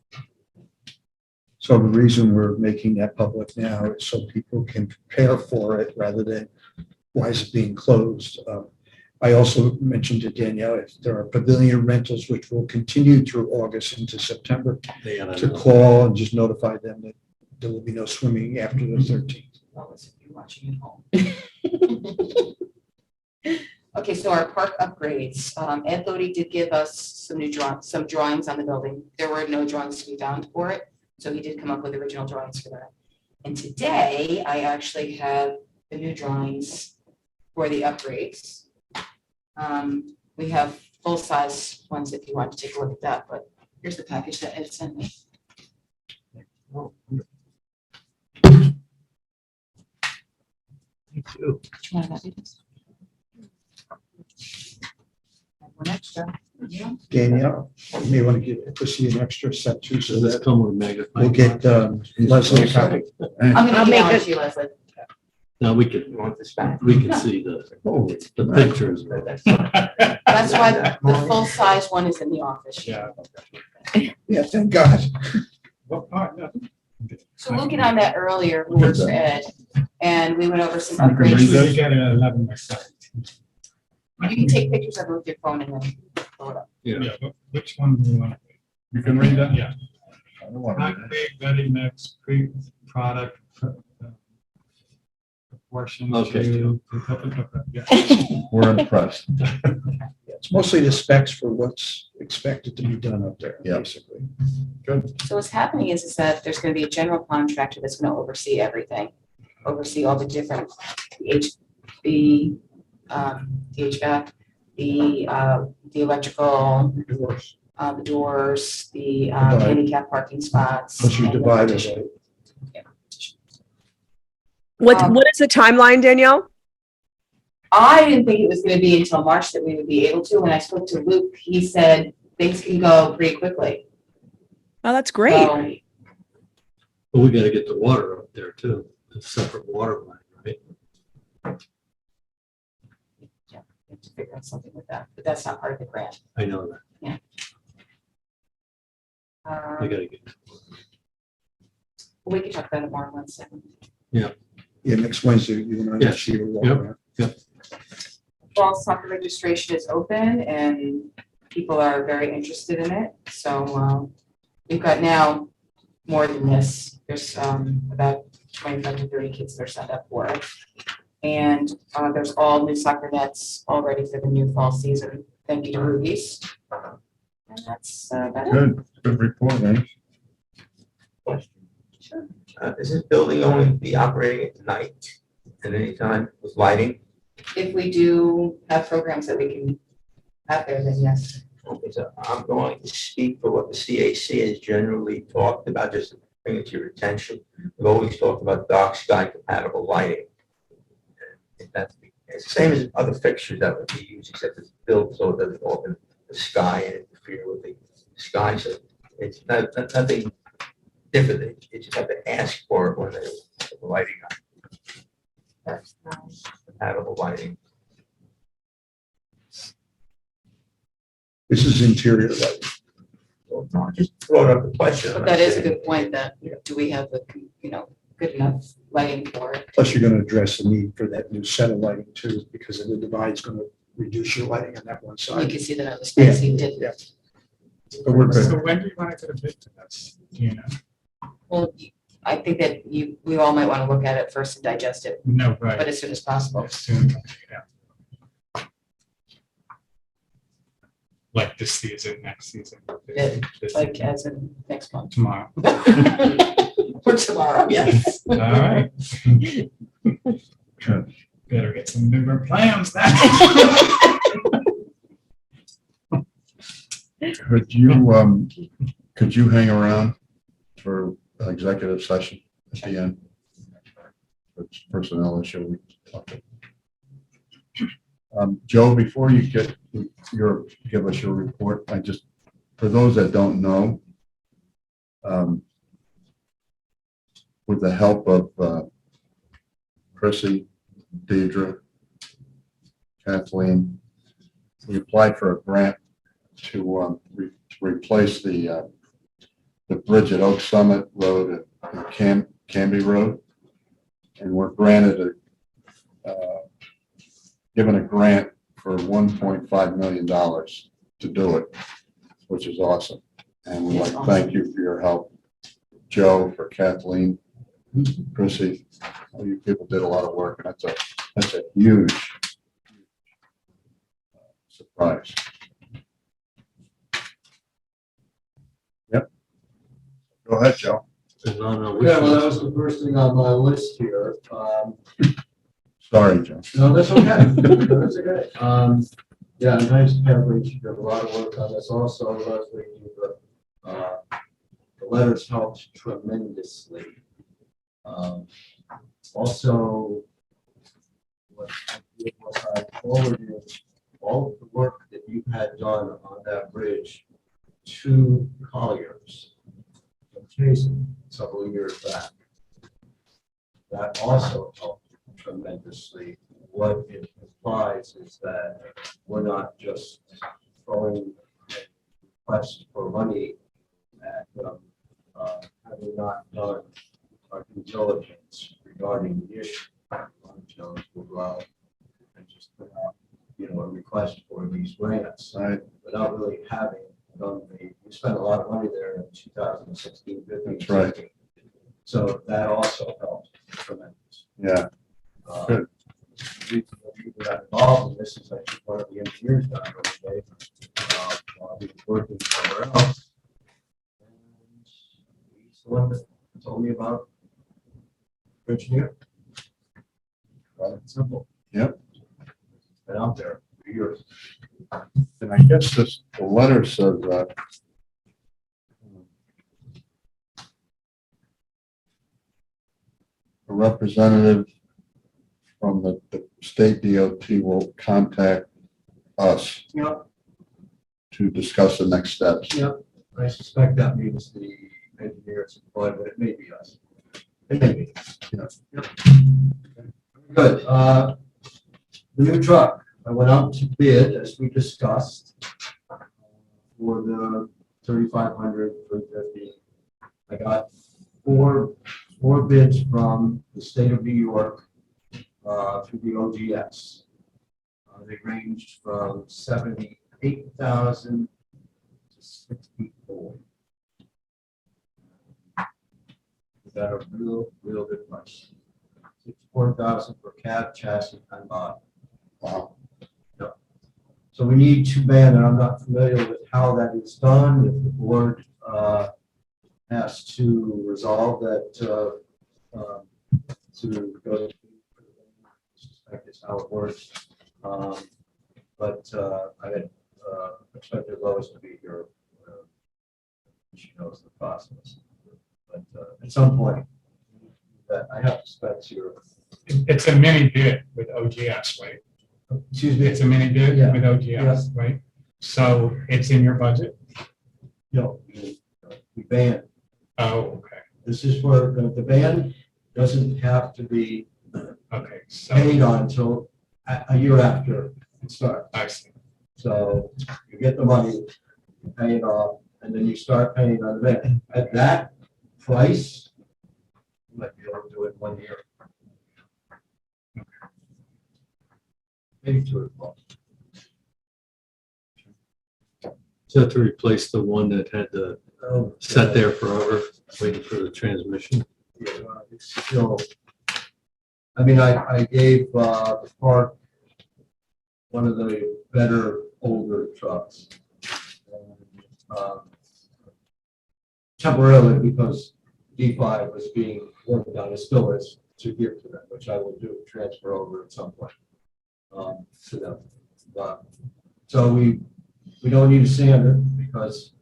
so the reason we're making that public now is so people can prepare for it rather than why is it being closed. I also mentioned to Danielle, if there are pavilion rentals, which will continue through August into September, They gotta to know. call and just notify them that there will be no swimming after the 13th. Well, if you're watching at home. Okay, so our park upgrades. Ed Lodi did give us some drawings on the building. There were no drawings to be found for it, so he did come up with original drawings for that. And today, I actually have the new drawings for the upgrades. We have full-size ones if you want to take a look at that, but here's the package that Ed sent me. Me too. Which one of that is? One extra. Yeah. Danielle, you may want to give Chrissy an extra set too, so Does this that come with a magnifying? we'll get Leslie a copy. I'm gonna I'll email make it it- to you, Leslie. Now we You can, want this back? we can see the pictures. That's why the full-size one is in the office. Yeah. Yeah, thank God. What part? No. So looking on that earlier, who works for Ed, and we went over some You can upgrades. usually get it at 11 by 17. You can take pictures of it with your phone and then pull it up. Yeah, but which one do you want? You can read that? Yeah. I don't want to read Concrete, ready mix, pre-product. Proportion Okay. to. Yeah. it. We're impressed. It's mostly the specs for what's expected to be done up there, Yeah. basically. So what's happening is that there's gonna be a general contractor that's gonna oversee everything, oversee all the different, the HVAC, the electrical, the doors, the Divide. handicap parking spots. Once you and the divide it, partition. What is the timeline, Danielle? I didn't think it was gonna be until March that we would be able to. When I spoke to Luke, he said things can go pretty quickly. Oh, that's great. So, But we gotta get the water up there too, a separate water line, right? We have to figure out something with that, but that's not part of the grant. I know that. We gotta get. We can talk about it more on Wednesday. Yeah, next Wednesday, you're gonna Yeah. see your walk Yep. around. Fall soccer registration is open and people are very interested in it. So we've got now more than this. There's about 25 to 30 kids that are signed up for it. And there's all new soccer nets all ready for the new fall season. Thank you to Ruby's. And that's about it. Good report, man. Sure. Is this building only be operating at night at any time with lighting? If we do have programs that we can have there, then yes. Okay, so I'm going to speak for what the CAC has generally talked about, just to bring it to your attention. We've always talked about dark sky compatible lighting. If that's it's the same as other fixtures that would be used, except it's built so it doesn't open the sky and interfere with the sky. So it's nothing different. You just have to ask for it when they put the lighting on. That's nice. Compatible lighting. This is interior lighting. So no, I just brought up the question. But that is a good point that, do we have the, good enough lighting for it? Plus, you're gonna address the need for that new set of lighting too, because of the divide's gonna reduce your lighting on that one You side. can see that on the spreadsheet, did. Yeah. But we're good. So when do you want to get a bid to this? Do you know? Well, I think that we all might want to look at it first and digest it, No, right. but as soon as possible. As soon, yeah. Like this season, next season. Yeah, this Like season, as in next month. tomorrow. For tomorrow, yes. All right. Good. Better get some bigger plans now. Could you hang around for executive session at the end? It's personnel issue we talked about. Joe, before you give us your report, for those that don't know, with the help of Chrissy, Deidre, Kathleen, we applied for a grant to replace the bridge at Oak Summit Road and Canby Road. And we're given a grant for $1.5 million to do it, which is awesome. And we'd like to thank you for your help, Joe, for Kathleen, Chrissy. All you people did a lot of work, and that's a huge surprise. Yep. Go ahead, Joe. And Yeah, well, that was the first thing on my list here. Sorry, Joe. No, that's okay. That's okay. Yeah, nice coverage. You have a lot of work on this. Also, Leslie, the letters helped tremendously. Also, what I did was I forwarded all of the work that you had done on that bridge to Colliers from Jason several years back. That also helped tremendously. What it implies is that we're not just throwing requests for money at them, having not done our due diligence regarding the issue. Jones will go out and just put out, a request for these grants, Right. without really having done we spent a lot of money there in 2016, 15. That's right. 16. So that also helped tremendous. Yeah. Good. We got involved in this is actually one of the engineers got every day. While he was working somewhere else. And he's the one that told me about engineer. Simple. Yep. It's been out there for years. And I guess the letter says that a representative from the state DOT will contact us Yep. to discuss the next steps. Yep. I suspect that means the engineers employed, but it may be us. It may be. Good. The new truck, I went out to bid, as we discussed, for the 3,500, 350. I got four bids from the state of New York through the OGS. They ranged from 78,000 to 64. We got a real good price. 64,000 for cab, chassis, and body. Wow. Yep. So we need two band, and I'm not familiar with how that is done. If the board has to resolve that to go to, I guess how it works. But I had expected Lois to be here. She knows the process. But at some point, that I have to spec here. It's a mini bid with OGS, right? Excuse me. It's a mini bid Yeah. with OGS, right? So it's in your budget? No, we ban. Oh, okay, This is where the ban doesn't have to be okay, so paid on until a year after it starts. I see. So you get the money, you pay it off, and then you start paying on the ban. At that price, you might be able to do it 1 year. Maybe 2 or 4. Is that to replace the one that had to Oh, sat there forever waiting for the transmission? Yeah, it's still, I mean, I gave the park one of the better older trucks. And, temporarily, because D5 was being worked on, it still is to give to them, which I will do, transfer over at some point to them. But, so we don't need a sander because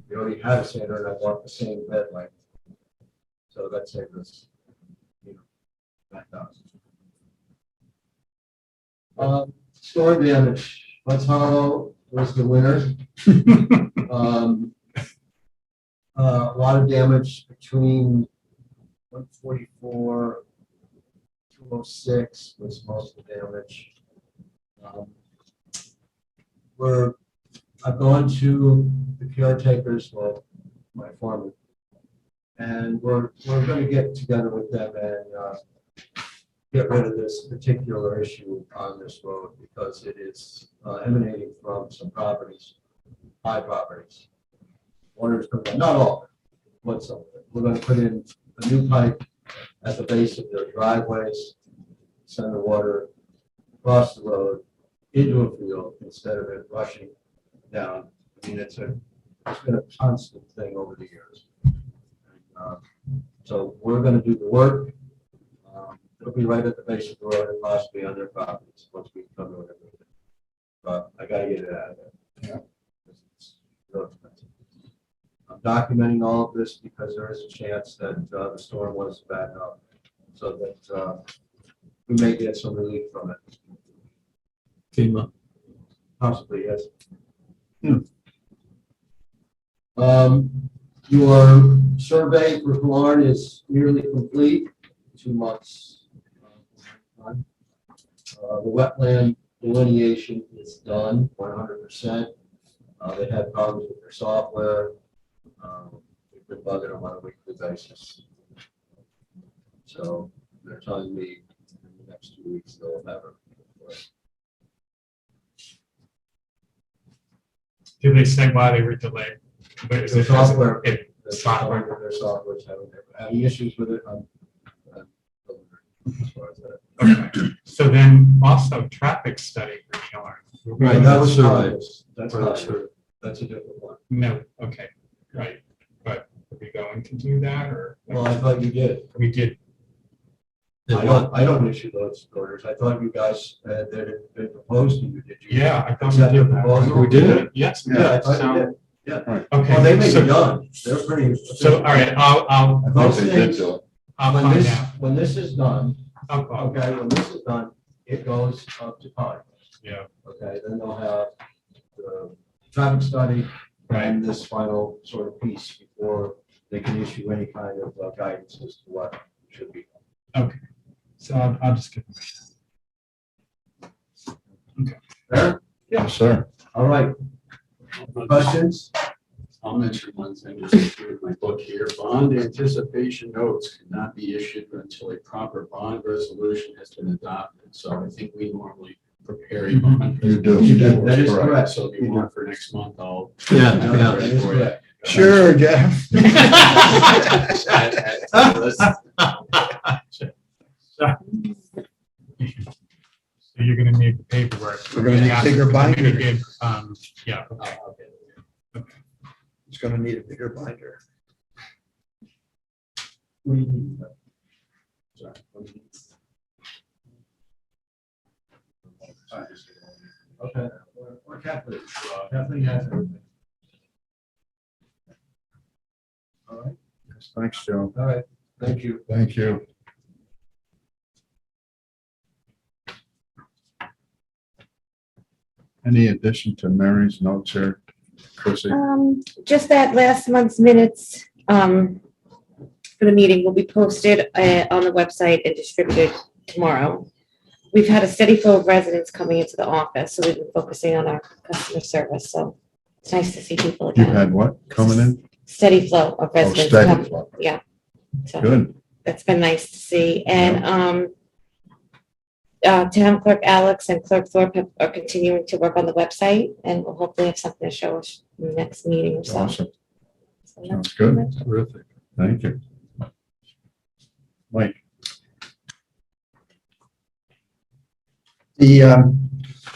we already had a sander and I bought the same bed length. So that saved us, $9,000. Storm damage, What's Hollow was the winner. A lot of damage between 144, 206 was most of the damage. I've gone to the caretakers, well, my foreman, and we're going to get together with them and get rid of this particular issue on this road because it is emanating from some properties, high properties. Not all, but some of it. We're going to put in a new pipe at the base of their driveways, send the water across the road into a field instead of it rushing down. I mean, it's been a constant thing over the years. So we're going to do the work. It'll be right at the base of the road and possibly on their properties once we come to it. But I got to get it out of there. Yeah. It's real expensive. I'm documenting all of this because there is a chance that the storm was bad enough so that we may get some relief from it. FEMA. Possibly, yes. Your survey for Glen is nearly complete, 2 months. The wetland delineation is done 100%. They had problems with their software. We've been bugging them on a weekly basis. So they're telling me in the next 2 weeks they'll have it. Did they say why they were delayed? But is The it software, the software? their software's having issues with it. As far as that. Okay, so then also traffic study review. Right, That was survey. That's Right, not, sure. that's a different one. No, okay, right, but are we going to do that or? Well, I thought you did. We did, I don't issue those orders. I thought you guys that had been proposed to you. Did you? yeah, I thought Accept we the did that. proposal? We did? Yes. Yeah, I thought you So- did. Yeah. Well, they Okay, may be so, done. They're pretty. so, all right, I'll Those They did things, do it. find out. when this is done, I'll call. okay, when this is done, it goes up to POD. Yeah, Okay, then they'll have the traffic study right, and this final sort of piece before they can issue any kind of guidance as to what should be. So I'll just give them. Fair? Yes, sir. All right, questions? I'll mention one thing, just in my book here. Bond anticipation notes cannot be issued until a proper bond resolution has been adopted. So I think we normally prepare a bond. You do. You do. That is correct. So if you want for next month, I'll. Yeah, No, yeah. that is correct. Sure, Jeff. So you're gonna need the paperwork. We're gonna need bigger I'm gonna binder. give, yeah, okay. It's gonna need a bigger binder. Okay. Or Kathleen. Kathleen has everything. All right, Yes, thanks, Joe. all right, thank you. Thank you. Any addition to Mary's notes here, Chrissy? Just that last month's minutes, for the meeting will be posted, on the website and distributed tomorrow. We've had a steady flow of residents coming into the office, so we've been focusing on our customer service, so it's nice to see people You again. had what coming in? Steady flow of Oh, residents steady come, flow. yeah. So Good. that's been nice to see, and, Town Clerk Alex and Clerk Thorpe are continuing to work on the website, and we'll hopefully have something to show us in the next meeting or so. Awesome. So that's Sounds good. Terrific. Thank you. Mike, The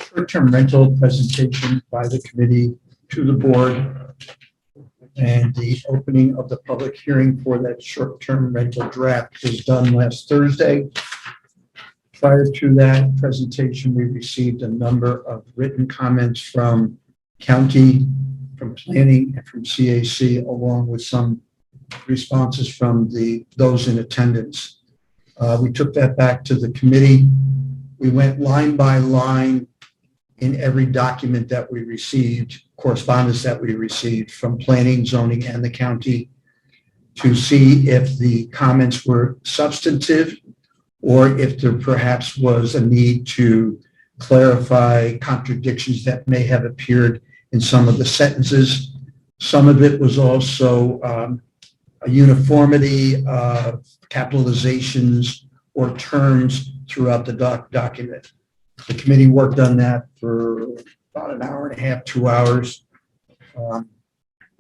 short-term rental presentation by the committee to the board and the opening of the public hearing for that short-term rental draft was done last Thursday. Prior to that presentation, we received a number of written comments from county, from planning, and from CAC, along with some responses from those in attendance. We took that back to the committee. We went line by line in every document that we received, correspondence that we received from planning, zoning, and the county to see if the comments were substantive or if there perhaps was a need to clarify contradictions that may have appeared in some of the sentences. Some of it was also a uniformity of capitalizations or terms throughout the document. The committee worked on that for about an hour and a half, 2 hours.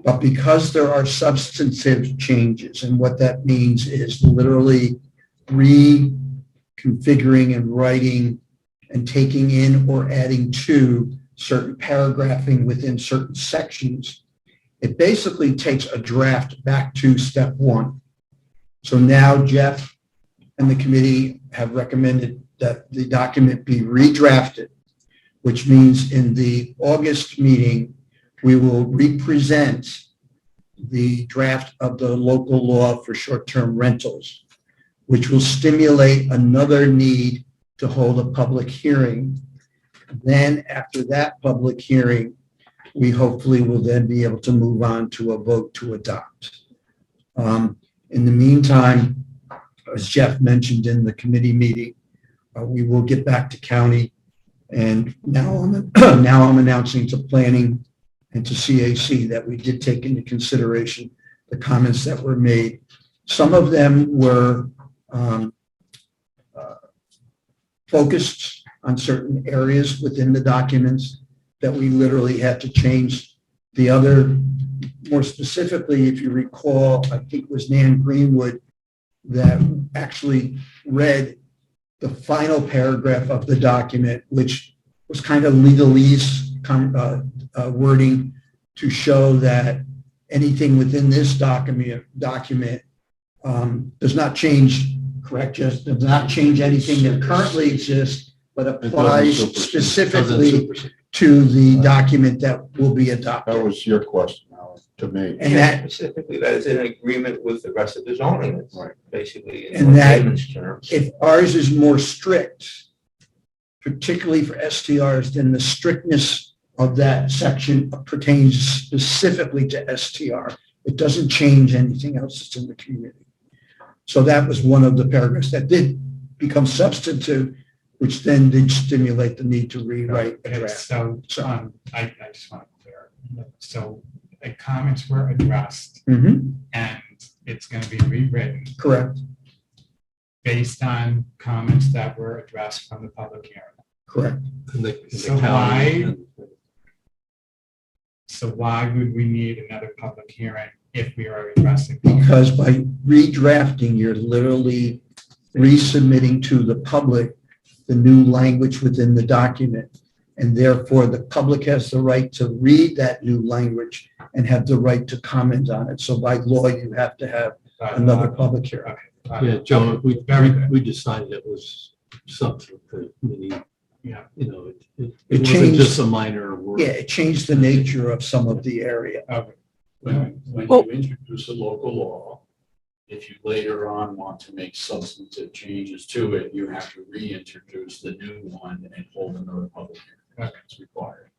But because there are substantive changes, and what that means is literally reconfiguring and writing and taking in or adding to certain paragraphing within certain sections, it basically takes a draft back to step one. So now Jeff and the committee have recommended that the document be redrafted, which means in the August meeting, we will represent the draft of the local law for short-term rentals, which will stimulate another need to hold a public hearing. Then after that public hearing, we hopefully will then be able to move on to a vote to adopt. In the meantime, as Jeff mentioned in the committee meeting, we will get back to county. And now I'm announcing to planning and to CAC that we did take into consideration the comments that were made. Some of them were focused on certain areas within the documents that we literally had to change. The other, more specifically, if you recall, I think it was Nan Greenwood that actually read the final paragraph of the document, which was kind of legalese wording to show that anything within this document does not change, correct, just does not change anything that currently exists, but applies specifically to the document that will be adopted. that was your question, Alan, to me. And that, Specifically, that is in agreement with the rest of the zoning, it's Right. basically in And that- layman's terms. if ours is more strict, particularly for STRs, then the strictness of that section pertains specifically to STR. It doesn't change anything else that's in the community. So that was one of the paragraphs that did become substantive, which then did stimulate the need to rewrite the But draft. it's I just want to clear. So the comments were addressed Mhm, and it's going to be rewritten correct, based on comments that were addressed from the public hearing. correct. in the So county. why- So why would we need another public hearing if we are addressing? Because by redrafting, you're literally resubmitting to the public the new language within the document. And therefore, the public has the right to read that new language and have the right to comment on it. So by law, you have to have another public hearing. Yeah, Joe, Very good. we decided it was substantive, meaning, Yeah. you know, it It wasn't changed- just a minor word. Yeah, it changed the nature of some of the area. When Well- you introduce a local law, if you later on want to make substantive changes to it, you have to reintroduce the new one and hold another public hearing. That's required.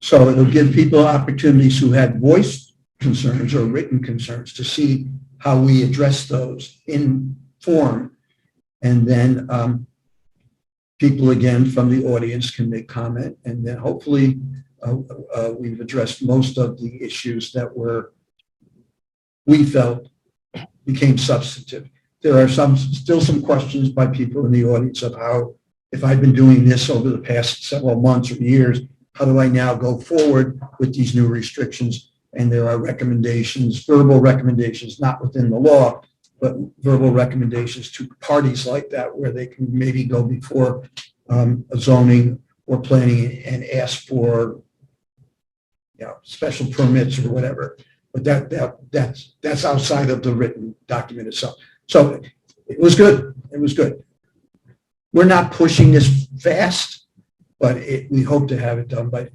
So it'll give people opportunities who had voiced concerns or written concerns to see how we address those in form. And then people again from the audience can make comment. And then hopefully we've addressed most of the issues that we felt became substantive. There are still some questions by people in the audience of how, if I've been doing this over the past several months or years, how do I now go forward with these new restrictions? And there are recommendations, verbal recommendations, not within the law, but verbal recommendations to parties like that, where they can maybe go before a zoning or planning and ask for, special permits or whatever. But that's outside of the written document itself. So it was good. It was good. We're not pushing this fast, but we hope to have it done by,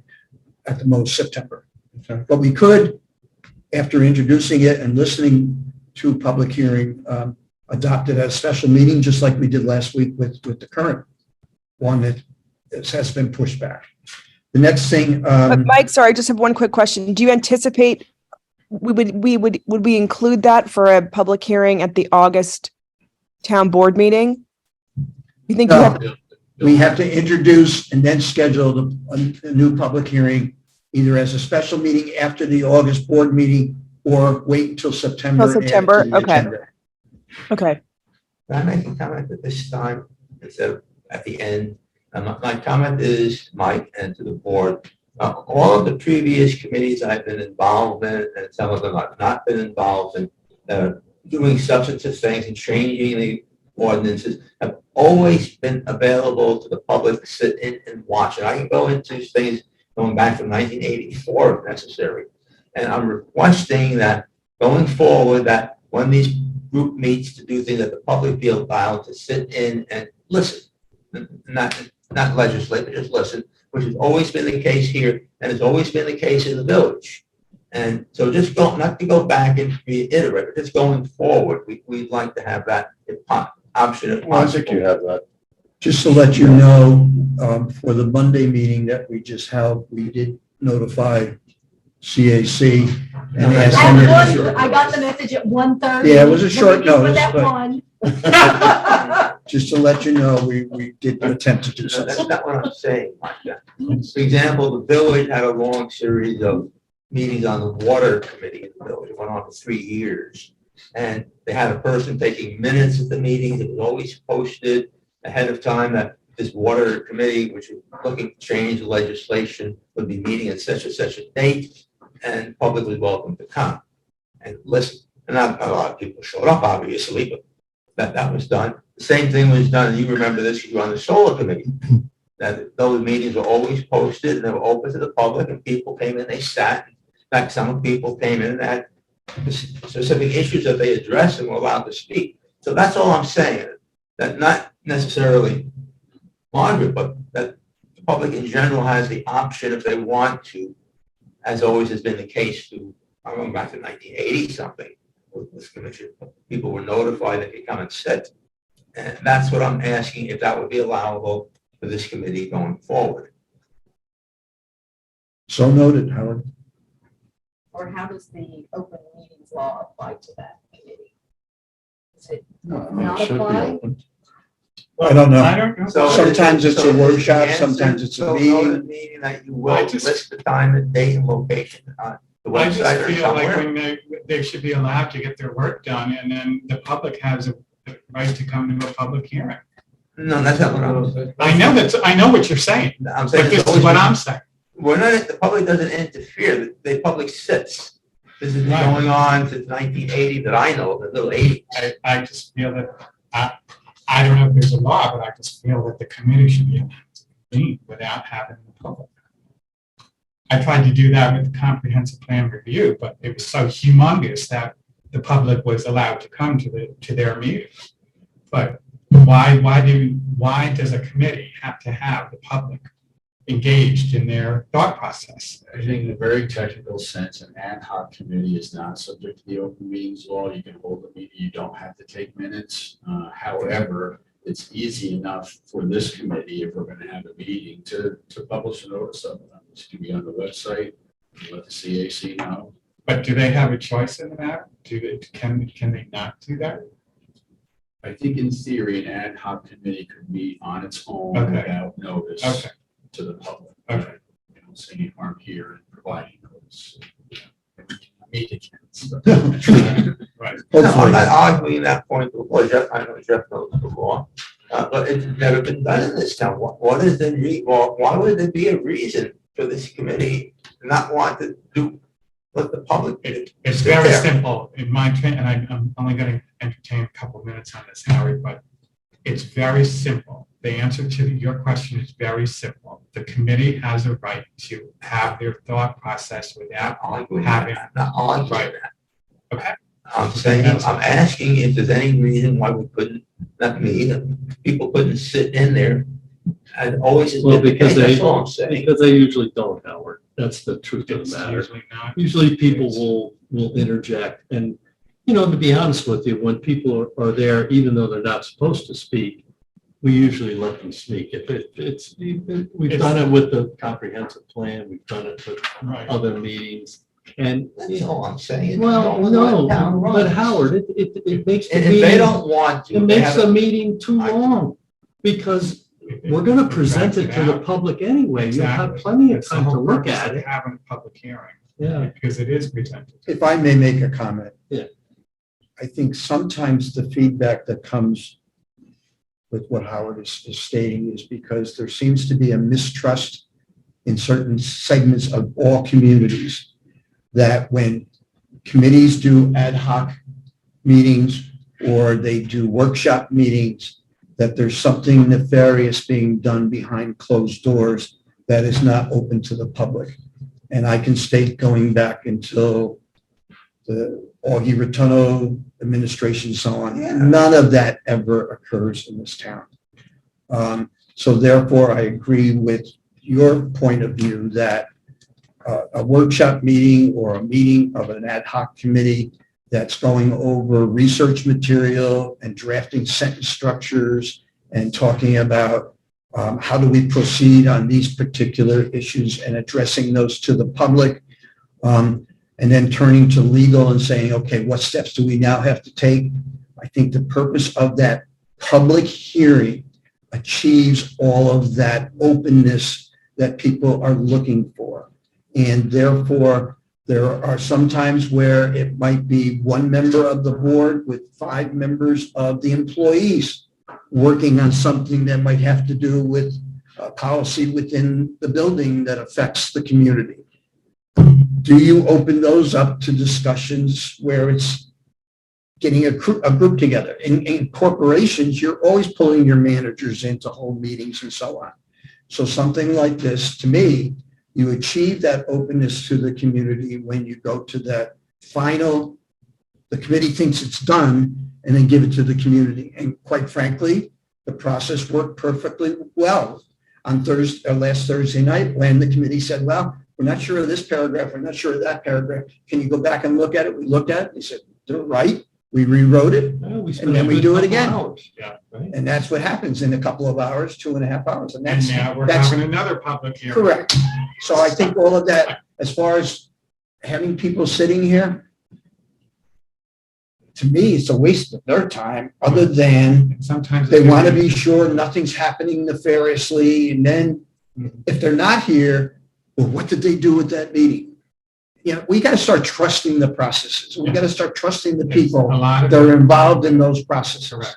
at the most, September. But we could, after introducing it and listening to public hearing, adopt it as a special meeting, just like we did last week with the current one that has been pushed back. The next thing. Mike, sorry, I just have one quick question. Do you anticipate would we include that for a public hearing at the August town board meeting? You think you have, We have to introduce and then schedule a new public hearing, either as a special meeting after the August board meeting or wait until September. Till and add it September? to the Okay. agenda. okay, Can I make a comment at this time instead of at the end? My comment is, Mike, and to the board, all of the previous committees I've been involved in, and some of them I've not been involved in, doing substantive things and changing the ordinances, have always been available to the public to sit in and watch. And I can go into things going back from 1984 if necessary. And I'm requesting that going forward, that when these group meets to do things, that the public be allowed to sit in and listen, not legislate, but just listen, which has always been the case here and has always been the case in the village. And so just not to go back and reiterate, but just going forward, we'd like to have that option if Well, I think you possible. have that. Just to let you know, for the Monday meeting that we just held, we did notify CAC and ask them. I got the message at 1:30. Yeah, it was a short Let me put notice, that but- one. Just to let you know, we did attempt to do No, something. that's not what I'm saying, Mike. For example, the village had a long series of meetings on the water committee in the village. It went on for 3 years. And they had a person taking minutes at the meetings. It was always posted ahead of time that this water committee, which was looking to change the legislation, would be meeting at such and such a date, and public was welcome to come and listen. And not a lot of people showed up, obviously, but that was done. The same thing was done, and you remember this, because you were on the solar committee, that those meetings were always posted, and they were open to the public, and people came in, they sat. In fact, some people came in and had specific issues that they addressed and were allowed to speak. So that's all I'm saying, that not necessarily Margaret, but that the public in general has the option if they want to, as always has been the case I'm going back to 1980 something with this commission. People were notified they could come and sit. And that's what I'm asking, if that would be allowable for this committee going forward. So noted, Howard. or how does the open meetings law apply to that committee? Is it No, not it should be apply? open. I don't know. I don't know. So Sometimes it's a so is the workshop, answer, sometimes it's a so meeting. no, the meeting that you will I just- list the time and date and location on the I just website or feel like somewhere. when they should be allowed to get their work done, and then the public has a right to come to a public hearing. No, that's not what I'm, I know what you're saying, I'm saying. but this it's is always- what I'm saying. We're not, the public doesn't interfere, the public sits. This has been Right. going on since 1980 that I know, the little 80s. I just feel that, I don't know if there's a law, but I just feel that the committee should be allowed to convene without having the public. I tried to do that with the comprehensive plan review, but it was so humongous that the public was allowed to come to their meeting. But why does a committee have to have the public engaged in their thought process? I think in a very technical sense, an ad hoc committee is not subject to the open meetings law. You can hold a meeting, you don't have to take minutes. However, it's easy enough for this committee, if we're gonna have a meeting, to publish a notice of it. This can be on the website, let the CAC know. But do they have a choice in that? Can they not do that? I think in theory, an ad hoc committee could meet on its own Okay. without notice Okay. to the public. Okay. I don't see any harm here in providing notice. Meet against. Right. No, I'm Hopefully, not arguing that point before, Jeff, I know Jeff knows the law, but it's never been done in this town. What is the why would there be a reason for this committee to not want to do what the public did? It's very simple in my opinion, and I'm only going to entertain a couple of minutes on this, Harry, but it's very simple. The answer to your question is very simple. The committee has a right to have their thought process without Arguing having. that, not arguing Right. that. Okay. I'm saying, I'm asking if there's any reason why we couldn't, not me, people couldn't sit in there. And always has Well, been the because case, that's all I'm saying. Because they usually don't, Howard. That's the truth of It's the matter. usually not. Usually people will interject. And, you know, to be honest with you, when people are there, even though they're not supposed to speak, we usually let them speak. We've done it with the comprehensive plan, we've done it with Right. other meetings. And, That's all I'm saying. well, No, no, town but runs. Howard, it makes the And if they meeting, don't want to. it they makes have the a- meeting too long. Because we're gonna present it to the public anyway. You'll have Exactly. plenty of It's the time to whole look purpose at of it. having a public hearing. Yeah. Because it is presented. if I may make a comment. Yeah. I think sometimes the feedback that comes with what Howard is stating is because there seems to be a mistrust in certain segments of all communities that when committees do ad hoc meetings or they do workshop meetings, that there's something nefarious being done behind closed doors that is not open to the public. And I can state going back until the Augie Rotuno administration and so on, none of that ever occurs in this town. So therefore, I agree with your point of view that a workshop meeting or a meeting of an ad hoc committee that's going over research material and drafting sentence structures and talking about how do we proceed on these particular issues and addressing those to the public. And then turning to legal and saying, okay, what steps do we now have to take? I think the purpose of that public hearing achieves all of that openness that people are looking for. And therefore, there are some times where it might be one member of the board with 5 members of the employees working on something that might have to do with a policy within the building that affects the community. Do you open those up to discussions where it's getting a group together? In corporations, you're always pulling your managers into whole meetings and so on. So something like this, to me, you achieve that openness to the community when you go to that final, the committee thinks it's done, and then give it to the community. And quite frankly, the process worked perfectly well on last Thursday night when the committee said, well, we're not sure of this paragraph, we're not sure of that paragraph. Can you go back and look at it? We looked at it, they said, they're right. We rewrote it, and then we do it again. Yeah. And that's what happens in a couple of hours, 2.5 hours. And And that's, now we're that's having another public hearing. correct. So I think all of that, as far as having people sitting here, to me, it's a waste of their time, other than And sometimes. they want to be sure nothing's happening nefariously, and then if they're not here, well, what did they do with that meeting? You know, we got to start trusting the processes. We got to start trusting the A people lot of. that are involved in those processes. Correct.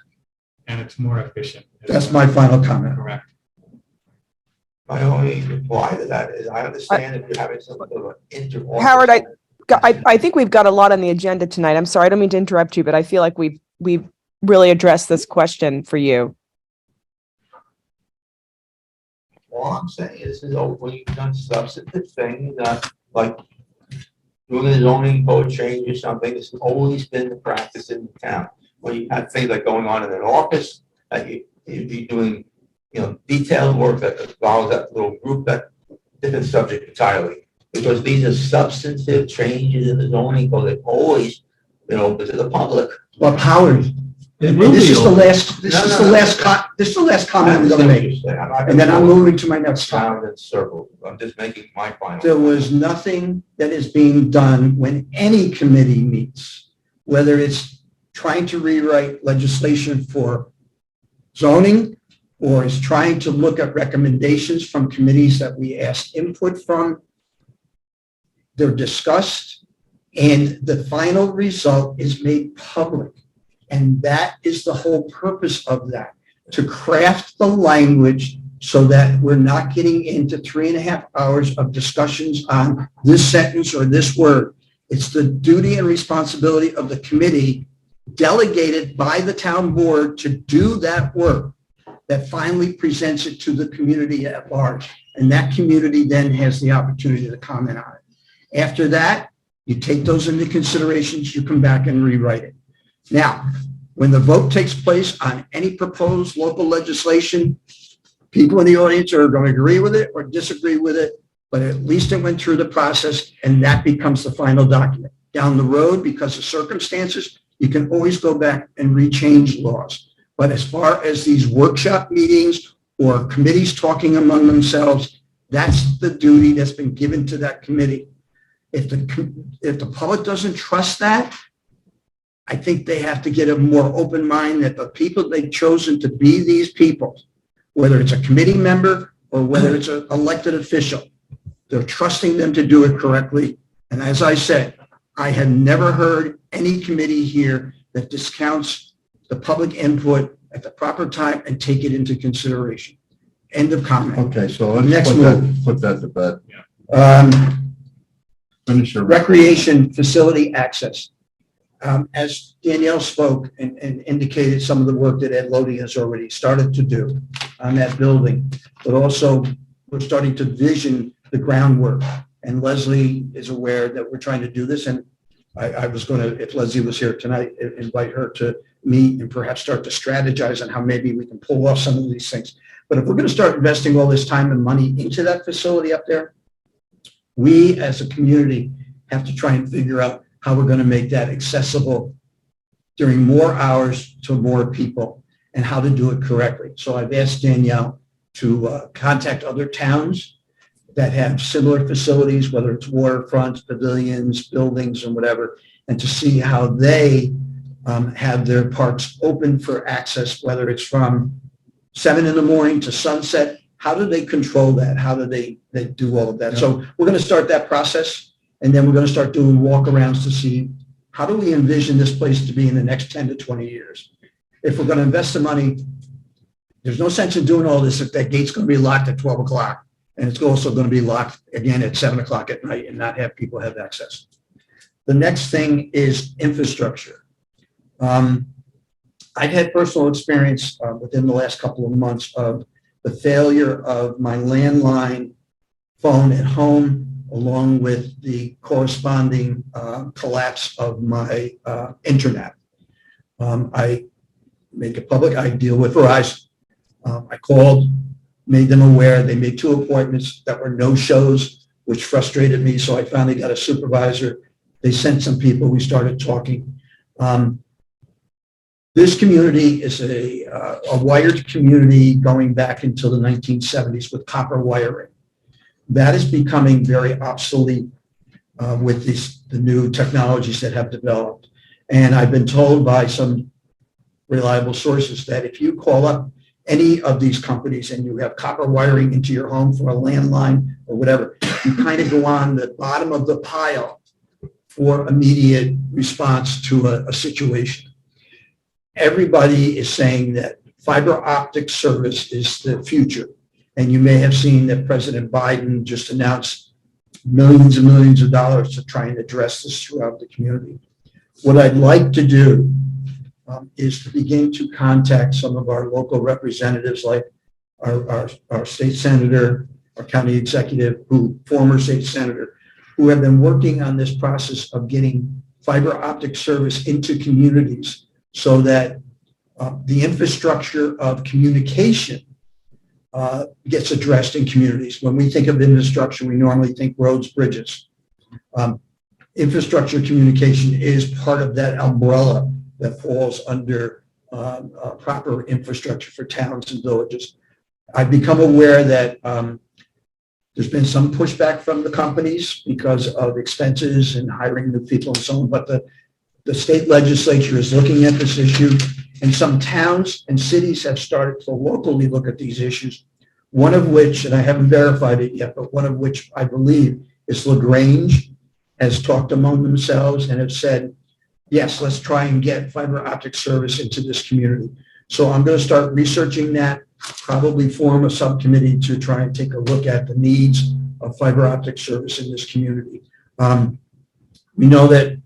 And it's more efficient. That's my final comment. Correct. My only reply to that is I understand if you're having some sort of an inter. Howard, I think we've got a lot on the agenda tonight. I'm sorry, I don't mean to interrupt you, but I feel like we've really addressed this question for you. All I'm saying is when you've done substantive things, like doing a zoning code change or something, it's always been the practice in the town. When you have things like going on in an office, that you'd be doing, detailed work that involves that little group, that different subject entirely. Because these are substantive changes in the zoning code that always been open to the public. But Howard, this is the last comment I'm going to make, and then I'm moving to my next comment. Round and circle. I'm just making my final. There was nothing that is being done when any committee meets, whether it's trying to rewrite legislation for zoning, or is trying to look at recommendations from committees that we asked input from. They're discussed, and the final result is made public. And that is the whole purpose of that, to craft the language so that we're not getting into 3.5 hours of discussions on this sentence or this word. It's the duty and responsibility of the committee delegated by the town board to do that work that finally presents it to the community at large. And that community then has the opportunity to comment on it. After that, you take those into considerations, you come back and rewrite it. Now, when the vote takes place on any proposed local legislation, people in the audience are going to agree with it or disagree with it, but at least it went through the process, and that becomes the final document. Down the road, because of circumstances, you can always go back and rechange laws. But as far as these workshop meetings or committees talking among themselves, that's the duty that's been given to that committee. If the public doesn't trust that, I think they have to get a more open mind that the people they've chosen to be these people, whether it's a committee member or whether it's an elected official, they're trusting them to do it correctly. And as I said, I have never heard any committee here that discounts the public input at the proper time and take it into consideration. End of comment. Okay, so let's Next put that to bed. Finish your Recreation facility access. As Danielle spoke and indicated some of the work that Ed Lodi has already started to do on that building, but also we're starting to vision the groundwork. And Leslie is aware that we're trying to do this. And I was going to, if Leslie was here tonight, invite her to meet and perhaps start to strategize on how maybe we can pull off some of these things. But if we're going to start investing all this time and money into that facility up there, we as a community have to try and figure out how we're going to make that accessible during more hours to more people and how to do it correctly. So I've asked Danielle to contact other towns that have similar facilities, whether it's waterfronts, pavilions, buildings, and whatever, and to see how they have their parks open for access, whether it's from 7 a.m. to sunset. How do they control that? How do they do all of that? So we're going to start that process, and then we're going to start doing walkarounds to see how do we envision this place to be in the next 10 to 20 years. If we're going to invest the money, there's no sense in doing all this if that gate's going to be locked at 12 o'clock, and it's also going to be locked again at 7 o'clock at night and not have people have access. The next thing is infrastructure. I've had personal experience within the last couple of months of the failure of my landline phone at home, along with the corresponding collapse of my internet. I make it public. I deal with Verizon. I called, made them aware. They made 2 appointments that were no-shows, which frustrated me. So I finally got a supervisor. They sent some people. We started talking. This community is a wired community going back until the 1970s with copper wiring. That is becoming very obsolete. with the new technologies that have developed. And I've been told by some reliable sources that if you call up any of these companies and you have copper wiring into your home for a landline or whatever, you kind of go on the bottom of the pile for immediate response to a situation. Everybody is saying that fiber optic service is the future. And you may have seen that President Biden just announced millions and millions of dollars to try and address this throughout the community. What I'd like to do is to begin to contact some of our local representatives, like our state senator, our county executive, former state senator, who have been working on this process of getting fiber optic service into communities so that the infrastructure of communication gets addressed in communities. When we think of infrastructure, we normally think roads, bridges. Infrastructure communication is part of that umbrella that falls under proper infrastructure for towns and villages. I've become aware that there's been some pushback from the companies because of expenses and hiring new people and so on, but the state legislature is looking at this issue, and some towns and cities have started to locally look at these issues, one of which, and I haven't verified it yet, but one of which I believe is LaGrange has talked among themselves and have said, yes, let's try and get fiber optic service into this community. So I'm going to start researching that, probably form a subcommittee to try and take a look at the needs of fiber optic service in this community. We know that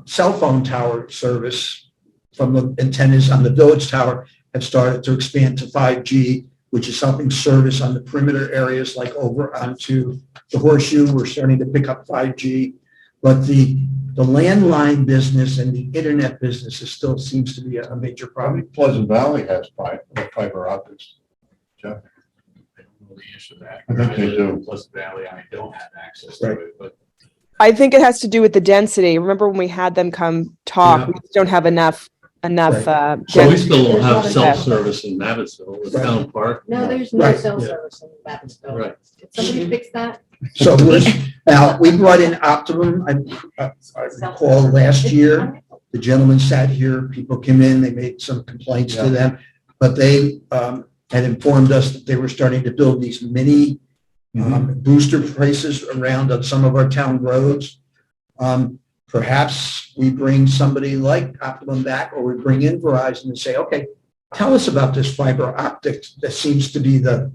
cell phone tower service from the antennas on the village tower have started to expand to 5G, which is helping service on the perimeter areas like over onto the Horseshoe. We're starting to pick up 5G, but the landline business and the internet business still seems to be a major problem. Pleasant Valley has fiber optics. I don't know the answer to that. I think they live do. in Pleasant Valley, I don't have access to Right. it, but I think it has to do with the density. Remember when we had them come talk, we just don't have enough, So we density. still don't have There's cell service in Madisonville, with Right. Town Park. No, there's no Right. cell Yeah. service in Battinsville. Right. Did somebody fix that? So now we brought in Optimum. I recall last year, the gentleman sat here, people came in, they made some complaints to them, but they had informed us that they were starting to build these mini booster places around on some of our town roads. Perhaps we bring somebody like Optimum back, or we bring in Verizon and say, okay, tell us about this fiber optic that seems to be the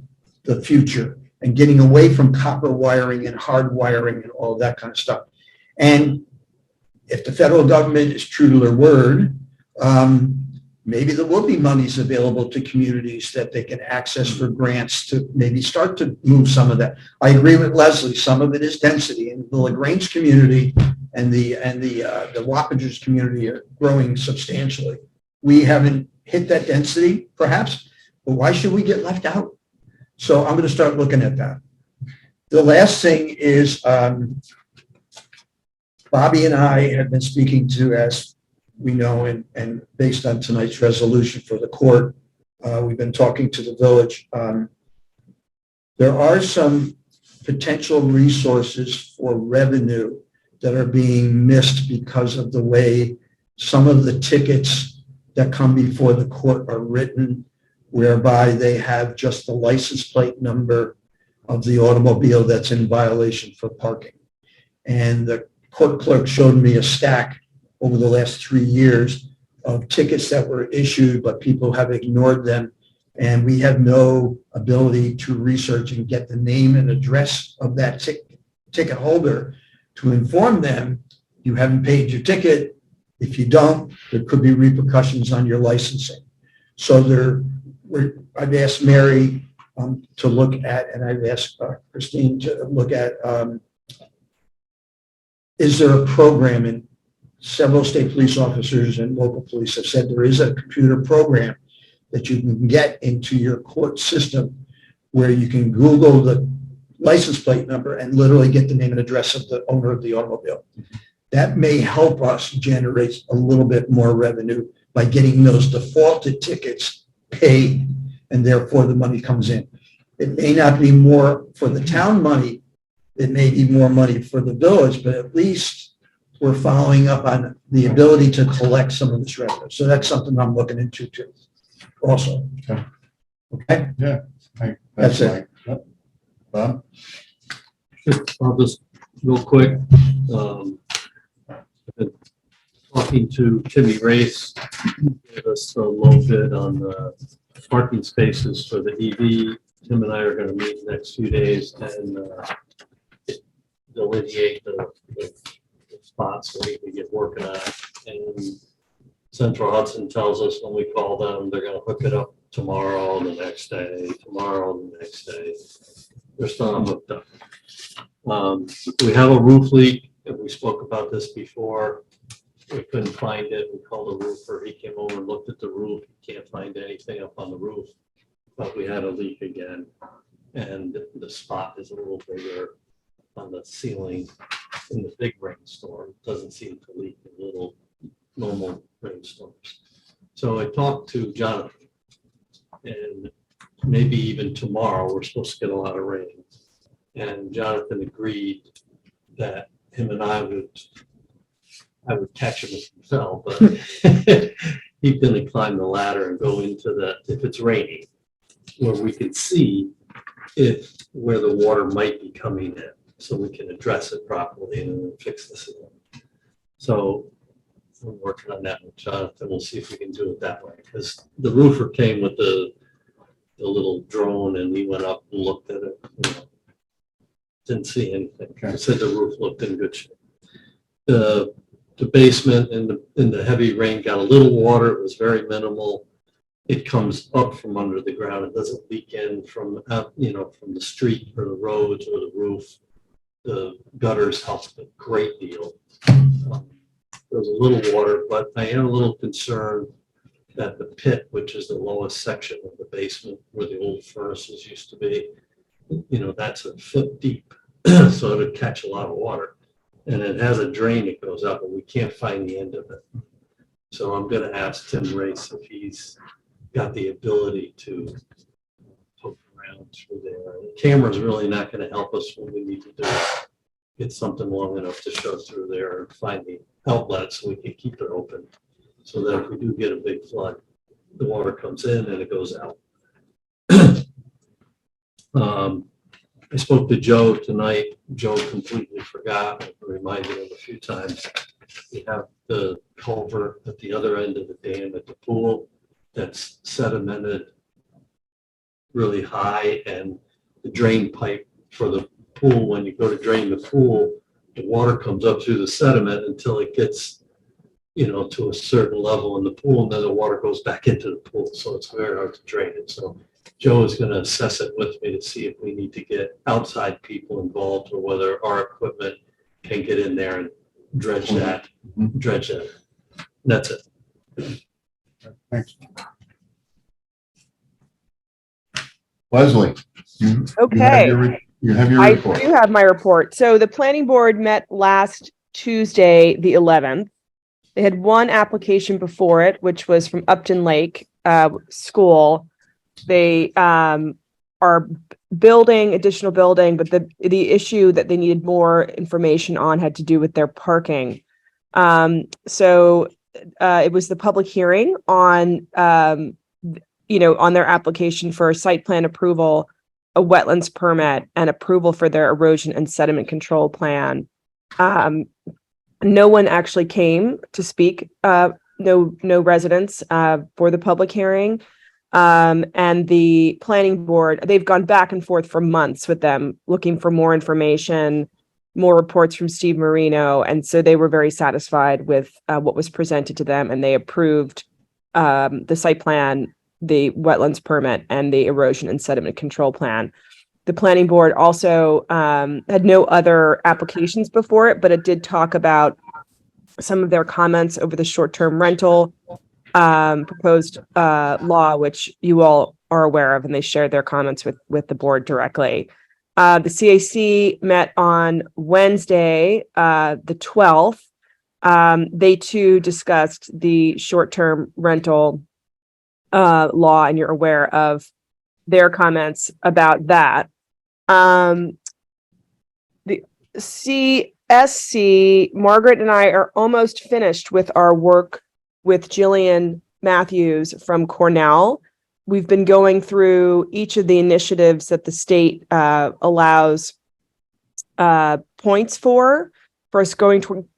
future, and getting away from copper wiring and hard wiring and all that kind of stuff. And if the federal government is true to their word, maybe there will be monies available to communities that they can access for grants to maybe start to move some of that. I agree with Leslie, some of it is density, and the LaGrange community and the Wappingers community are growing substantially. We haven't hit that density, perhaps, but why should we get left out? So I'm going to start looking at that. The last thing is Bobby and I have been speaking to, as we know, and based on tonight's resolution for the court, we've been talking to the village. There are some potential resources for revenue that are being missed because of the way some of the tickets that come before the court are written, whereby they have just the license plate number of the automobile that's in violation for parking. And the court clerk showed me a stack over the last 3 years of tickets that were issued, but people have ignored them. And we have no ability to research and get the name and address of that ticket holder to inform them, you haven't paid your ticket. If you don't, there could be repercussions on your licensing. So I've asked Mary to look at, and I've asked Christine to look at, is there a program, and several state police officers and local police have said there is a computer program that you can get into your court system where you can Google the license plate number and literally get the name and address of the owner of the automobile. That may help us generate a little bit more revenue by getting those defaulted tickets paid, and therefore the money comes in. It may not be more for the town money, it may be more money for the village, but at least we're following up on the ability to collect some of this revenue. So that's something I'm looking into too, also. Okay. Okay? That's That's it. Mike. Bob? I'll just, real quick, I've been talking to Timmy Race, gave us a low bid on the parking spaces for the EV. Tim and I are gonna meet next few days and delineate the spots so we can get working on it. And Central Hudson tells us when we call them, they're gonna hook it up tomorrow, the next day, tomorrow, the next day. They're still not hooked up. We have a roof leak, and we spoke about this before. We couldn't find it. We called a roofer. He came over and looked at the roof. He can't find anything up on the roof. But we had a leak again. And the spot is a little bigger on the ceiling in the big rainstorm. Doesn't seem to leak in little normal rainstorms. So I talked to Jonathan. And maybe even tomorrow, we're supposed to get a lot of rain. And Jonathan agreed that him and I would catch him if he fell, but he's gonna climb the ladder and go into if it's raining, where we can see where the water might be coming in, so we can address it properly and then fix this again. So we're working on that with Jonathan. We'll see if we can do it that way, because the roofer came with the little drone and we went up and looked at it. Didn't see anything. He said the roof looked in good shape. The basement in the heavy rain got a little water. It was very minimal. It comes up from under the ground. It doesn't leak in from from the street or the roads or the roof. The gutters helped a great deal. There was a little water, but I am a little concerned that the pit, which is the lowest section of the basement where the old furnaces used to be, that's a foot deep, so it'll catch a lot of water. And it has a drain that goes up, and we can't find the end of it. So I'm gonna ask Tim Race if he's got the ability to poke around through there. The camera's really not gonna help us when we need to do it. Get something long enough to show through there and find the outlet so we can keep it open. So that if we do get a big flood, the water comes in and it goes out. I spoke to Joe tonight. Joe completely forgot. I reminded him a few times. We have the culvert at the other end of the dam at the pool that's sedimented really high, and the drain pipe for the pool, when you go to drain the pool, the water comes up through the sediment until it gets to a certain level in the pool, and then the water goes back into the pool. So it's very hard to drain it. So Joe is going to assess it with me to see if we need to get outside people involved or whether our equipment can get in there and dredge that. That's it. Thanks. Leslie. Okay. You have your I report. do have my report. So the planning board met last Tuesday, the 11th. They had one application before it, which was from Upton Lake School. They are building additional building, but the issue that they needed more information on had to do with their parking. So it was the public hearing on on their application for site plan approval, a wetlands permit, and approval for their erosion and sediment control plan. No one actually came to speak, no residents for the public hearing. And the planning board, they've gone back and forth for months with them, looking for more information, more reports from Steve Marino. And so they were very satisfied with what was presented to them, and they approved the site plan, the wetlands permit, and the erosion and sediment control plan. The planning board also had no other applications before it, but it did talk about some of their comments over the short-term rental proposed law, which you all are aware of, and they shared their comments with the board directly. The CAC met on Wednesday, the 12th. They too discussed the short-term rental law, and you're aware of their comments about that. the CSC, Margaret and I are almost finished with our work with Jillian Matthews from Cornell. We've been going through each of the initiatives that the state allows points for us going to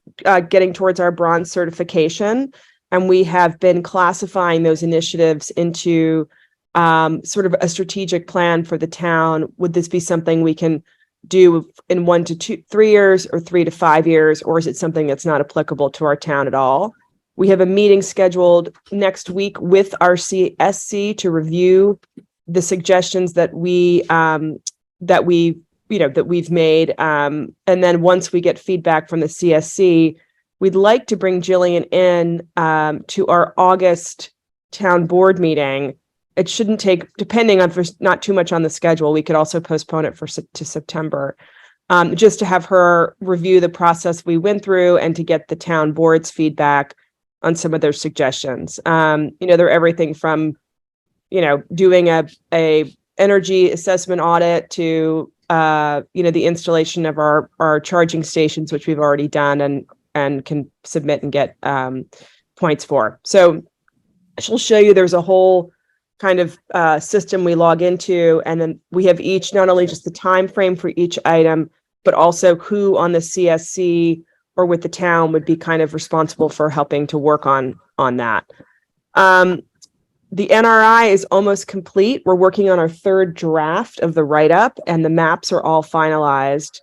getting towards our bronze certification. And we have been classifying those initiatives into sort of a strategic plan for the town. Would this be something we can do in 1 to 3 years or 3 to 5 years, or is it something that's not applicable to our town at all? We have a meeting scheduled next week with our CSC to review the suggestions that we've made. And then once we get feedback from the CSC, we'd like to bring Jillian in to our August town board meeting. It shouldn't take, depending on, if there's not too much on the schedule, we could also postpone it to September. Just to have her review the process we went through and to get the town board's feedback on some of their suggestions. They're everything from, doing a energy assessment audit to, the installation of our charging stations, which we've already done and can submit and get points for. So she'll show you there's a whole kind of system we log into, and then we have each, not only just the time frame for each item, but also who on the CSC or with the town would be kind of responsible for helping to work on that. The NRI is almost complete. We're working on our third draft of the write-up, and the maps are all finalized.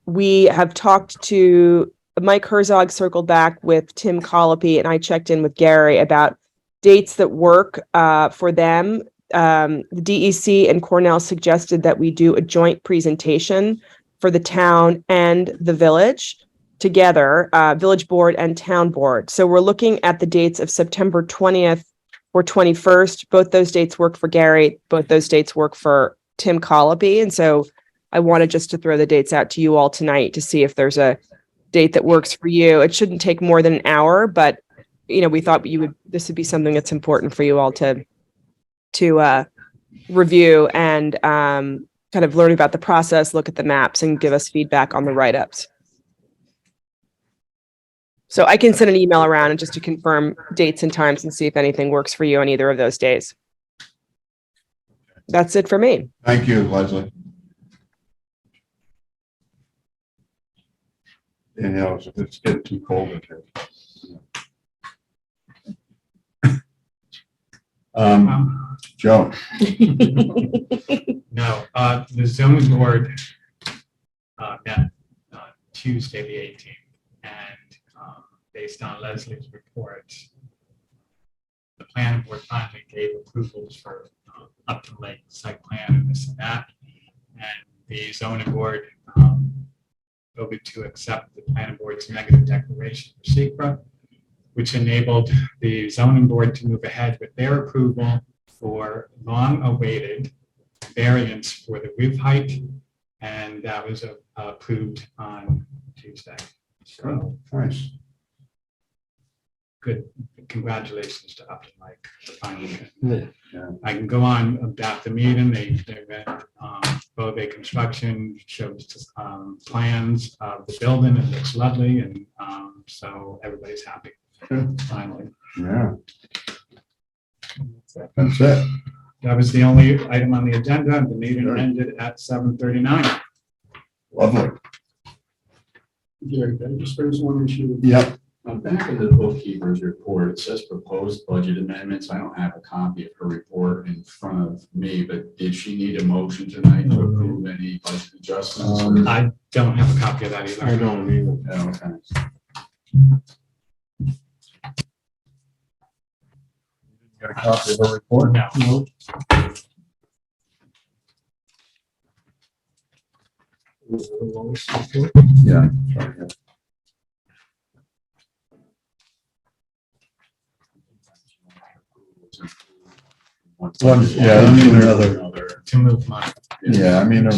We have talked to Mike Herzog, circled back with Tim Colopy, and I checked in with Gary about dates that work for them. The DEC and Cornell suggested that we do a joint presentation for the town and the village together, village board and town board. So we're looking at the dates of September 20th or 21st. Both those dates work for Gary. Both those dates work for Tim Colopy. And so I wanted just to throw the dates out to you all tonight to see if there's a date that works for you. It shouldn't take more than an hour, but we thought this would be something that's important for you all to review and kind of learn about the process, look at the maps, and give us feedback on the write-ups. So I can send an email around and just to confirm dates and times and see if anything works for you on either of those days. That's it for me. Thank you, Leslie. Danielle, it's getting too cold in here. Joe. No, the zoning board met Tuesday, the 18th, and based on Leslie's report, the planning board finally gave approvals for up to lake site plan and this and that, and the zoning board voted to accept the planning board's negative declaration for SECRA, which enabled the zoning board to move ahead with their approval for long-awaited variance for the roof height, and that was approved on Tuesday. So Nice. good, congratulations to Upton Lake for finally. Yeah. I can go on about the meeting. They went, Bovee Construction showed plans of the building. It looks lovely, and so everybody's happy. Good. Finally. Yeah. That's it. That was the only item on the agenda. The meeting ended at 7:39. Lovely. Gary, can I just raise one issue? Yep. Back in the bookkeeper's report, it says proposed budget amendments. I don't have a copy of her report in front of me, but did she need a motion tonight to approve any budget adjustments? I don't have a copy of that either. I don't either. Oh, okay. Got a copy of the report? No. No. Was it the lowest report? Yeah. Sorry, yeah. One, yeah, I mean, Another. To move money. Yeah, I mean,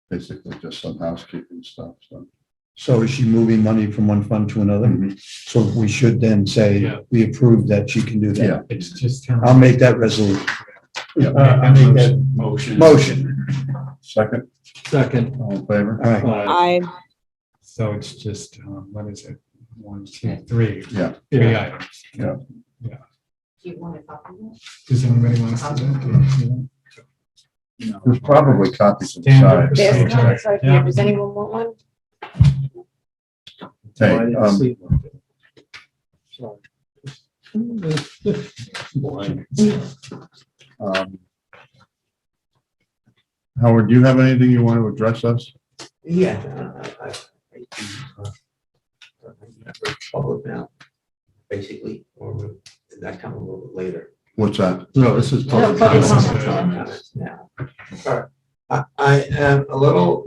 basically just some housekeeping stuff, so. So is she moving money from one fund to another? So we should then say, Yeah. we approve that she can do Yeah. that. It's just. I'll make that resolution. Yeah, I make that motion. motion. Second, Second. all in favor? All right. I, So it's just, what is it? 1, 2, 3. Yeah. Three Yeah. items. Do you want to copy that? Does anybody want to see that? There's probably copies Standard inside. There's procedure. copies right here. Does anyone want one? Hey, I didn't see one. Sorry. Blind. Howard, do you have anything you want to address us? Yeah. Public now, basically, or did that come a little bit later? What's that? No, this is public public comment. comment. Now. All right. I am a little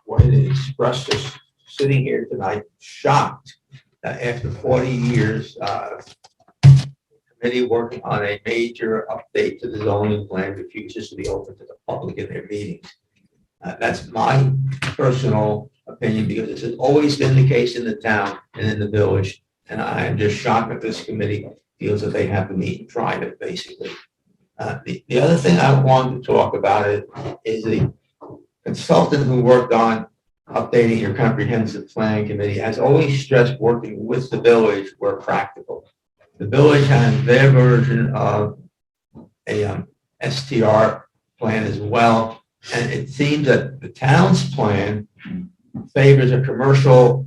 way to express this, sitting here tonight, shocked that after 40 years, committee working on a major update to the zoning plan refuses to be open to the public in their meetings. That's my personal opinion, because this has always been the case in the town and in the village. And I am just shocked that this committee feels that they have to meet in private, basically. The other thing I wanted to talk about is the consultant who worked on updating your comprehensive planning committee has always stressed working with the village where practical. The village has their version of a STR plan as well. And it seems that the town's plan favors a commercial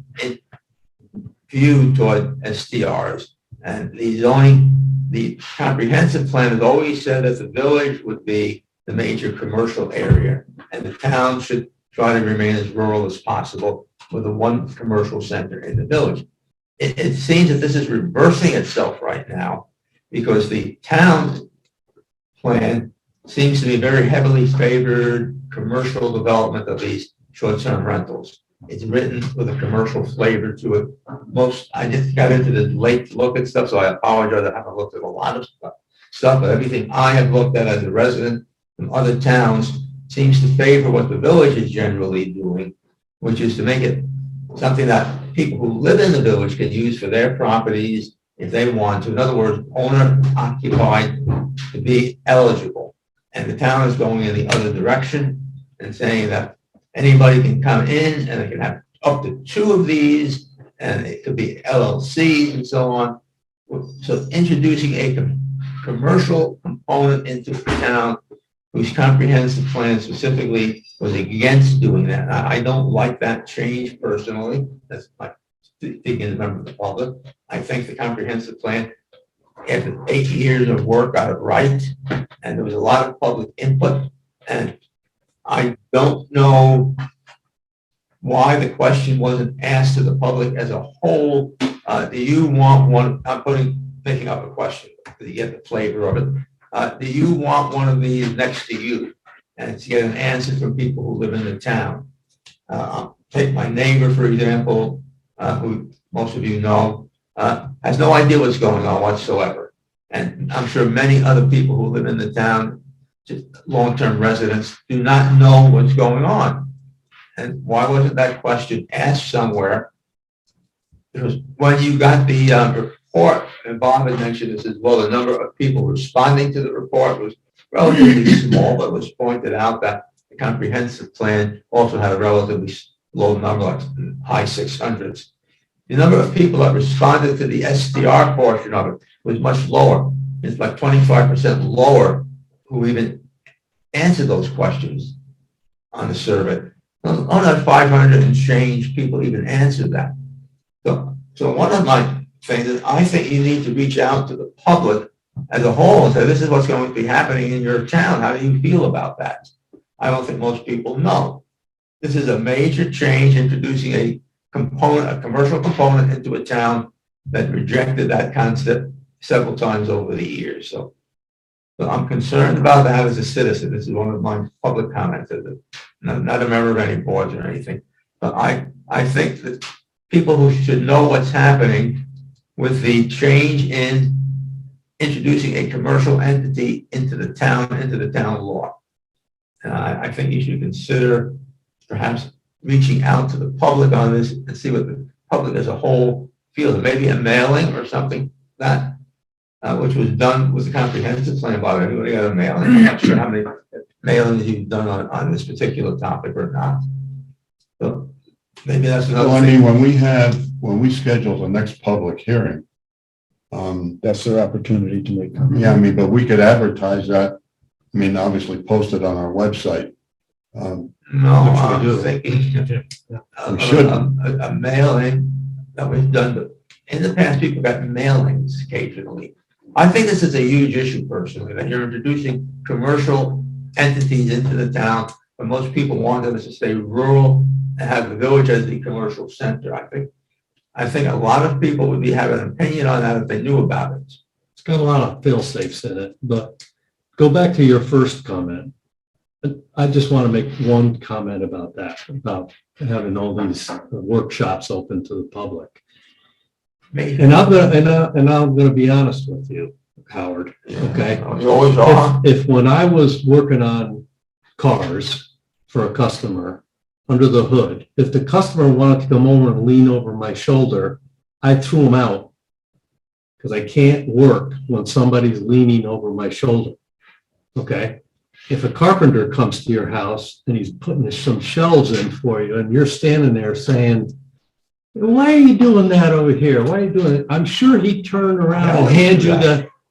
view toward STRs. And the comprehensive plan has always said that the village would be the major commercial area, and the town should try to remain as rural as possible with a one commercial center in the village. It seems that this is reversing itself right now, because the town plan seems to be very heavily favored commercial development of these short-term rentals. It's written with a commercial flavor to it. I just got into the late look at stuff, so I apologize. I haven't looked at a lot of stuff, but everything I have looked at as a resident from other towns seems to favor what the village is generally doing, which is to make it something that people who live in the village can use for their properties if they want to. In other words, owner occupied to be eligible. And the town is going in the other direction and saying that anybody can come in and they can have up to 2 of these, and it could be LLCs and so on. So introducing a commercial component into the town whose comprehensive plan specifically was against doing that. I don't like that change personally. That's my thinking as a member of the public. I think the comprehensive plan, after 8 years of work, got it right, and there was a lot of public input, and I don't know why the question wasn't asked to the public as a whole. Do you want one? Making up a question to get the flavor of it. Do you want one of these next to you? And to get an answer from people who live in the town. Take my neighbor, for example, who most of you know, has no idea what's going on whatsoever. And I'm sure many other people who live in the town, just long-term residents, do not know what's going on. And why wasn't that question asked somewhere? Because when you got the report, and Bob had mentioned this as well, the number of people responding to the report was relatively small, but it was pointed out that the comprehensive plan also had a relatively low number, like high 600s. The number of people that responded to the STR portion of it was much lower. It's like 25% lower who even answered those questions on the survey. On that 500 and change, people even answered that. So one of my things is I think you need to reach out to the public as a whole and say, this is what's going to be happening in your town. How do you feel about that? I don't think most people know. This is a major change, introducing a commercial component into a town that rejected that concept several times over the years. So I'm concerned about that as a citizen. This is one of my public comments, not a member of any boards or anything. But I think that people who should know what's happening with the change in introducing a commercial entity into the town law. I think you should consider perhaps reaching out to the public on this and see what the public as a whole feels. Maybe a mailing or something that which was done with the comprehensive plan. About everybody got a mailing. I'm not sure how many mailings you've done on this particular topic or not. So maybe that's Well, another I thing. mean, when we schedule the next public hearing, That's their opportunity to make comments. yeah, I mean, but we could advertise that. I mean, obviously post it on our website. No, Which we I'm do. thinking We should. a mailing that was done, but in the past, people got mailings occasionally. I think this is a huge issue personally, that you're introducing commercial entities into the town, but most people want them to stay rural and have the village as the commercial center. I think a lot of people would be having an opinion on that if they knew about it. It's got a lot of fail-safes in it, but go back to your first comment. I just want to make one comment about that, about having all these workshops open to the public. Maybe. And I'm gonna be honest with you, Howard, okay? You always are. If when I was working on cars for a customer under the hood, if the customer wanted to come over and lean over my shoulder, I threw him out. Because I can't work when somebody's leaning over my shoulder. Okay? If a carpenter comes to your house and he's putting some shelves in for you and you're standing there saying, why are you doing that over here? Why are you doing it? I'm sure he'd turn around and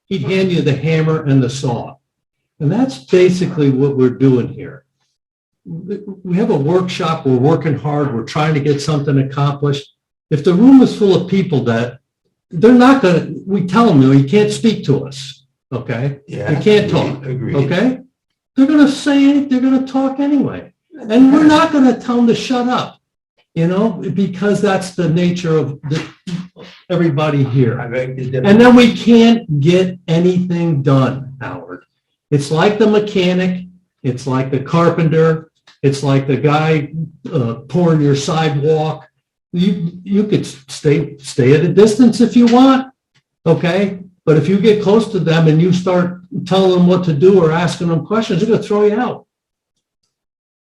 he'd hand you the hammer and the saw. And that's basically what we're doing here. We have a workshop, we're working hard, we're trying to get something accomplished. If the room is full of people that they're not gonna, we tell them, you can't speak to us, okay? Yeah. You can't talk, Agreed. okay? They're gonna say, they're gonna talk anyway. And we're not gonna tell them to shut up, because that's the nature of everybody here. I beg to differ. And then we can't get anything done, Howard. It's like the mechanic, it's like the carpenter, it's like the guy pouring your sidewalk. You could stay at a distance if you want, okay? But if you get close to them and you start telling them what to do or asking them questions, they're gonna throw you out.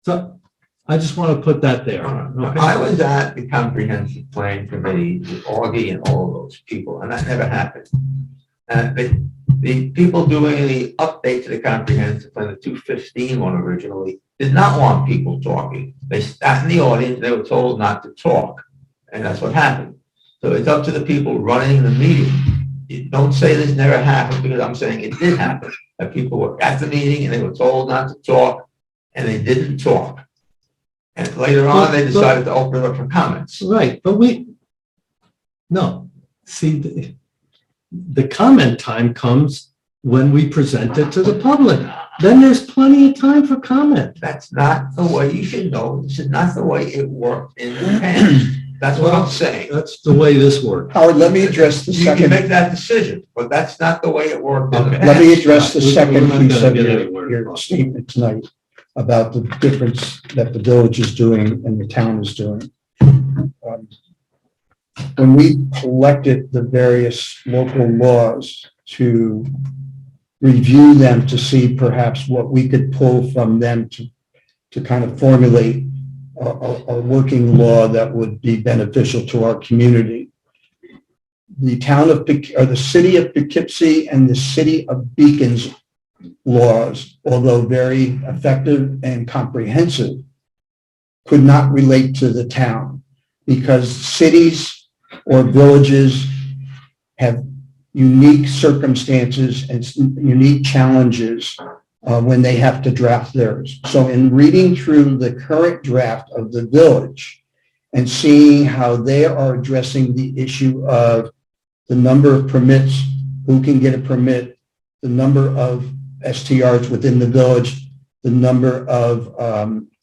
So I just want to put that there. okay? I was at the comprehensive plan committee with Augie and all of those people, and that never happened. The people doing the update to the comprehensive plan, the 215 one originally, did not want people talking. They sat in the audience, they were told not to talk, and that's what happened. So it's up to the people running the meeting. You don't say this never happened, because I'm saying it did happen. That people were at the meeting and they were told not to talk, and they didn't talk. And later on, they decided to open it up for comments. Right, but see, the comment time comes when we present it to the public. Then there's plenty of time for comment. That's not the way, you should know, this is not the way it worked in the past. That's what I'm saying. That's the way this works. Howard, let me address the You can second, make that decision, but that's not the way it worked in the Okay. let me past. address the We're second not piece gonna of get your anywhere. statement tonight about the difference that the village is doing and the town is doing. When we collected the various local laws to review them to see perhaps what we could pull from them to kind of formulate a working law that would be beneficial to our community. The city of Poughkeepsie and the city of Beacon's laws, although very effective and comprehensive, could not relate to the town because cities or villages have unique circumstances and unique challenges when they have to draft theirs. So in reading through the current draft of the village and seeing how they are addressing the issue of the number of permits, who can get a permit, the number of STRs within the village, the number of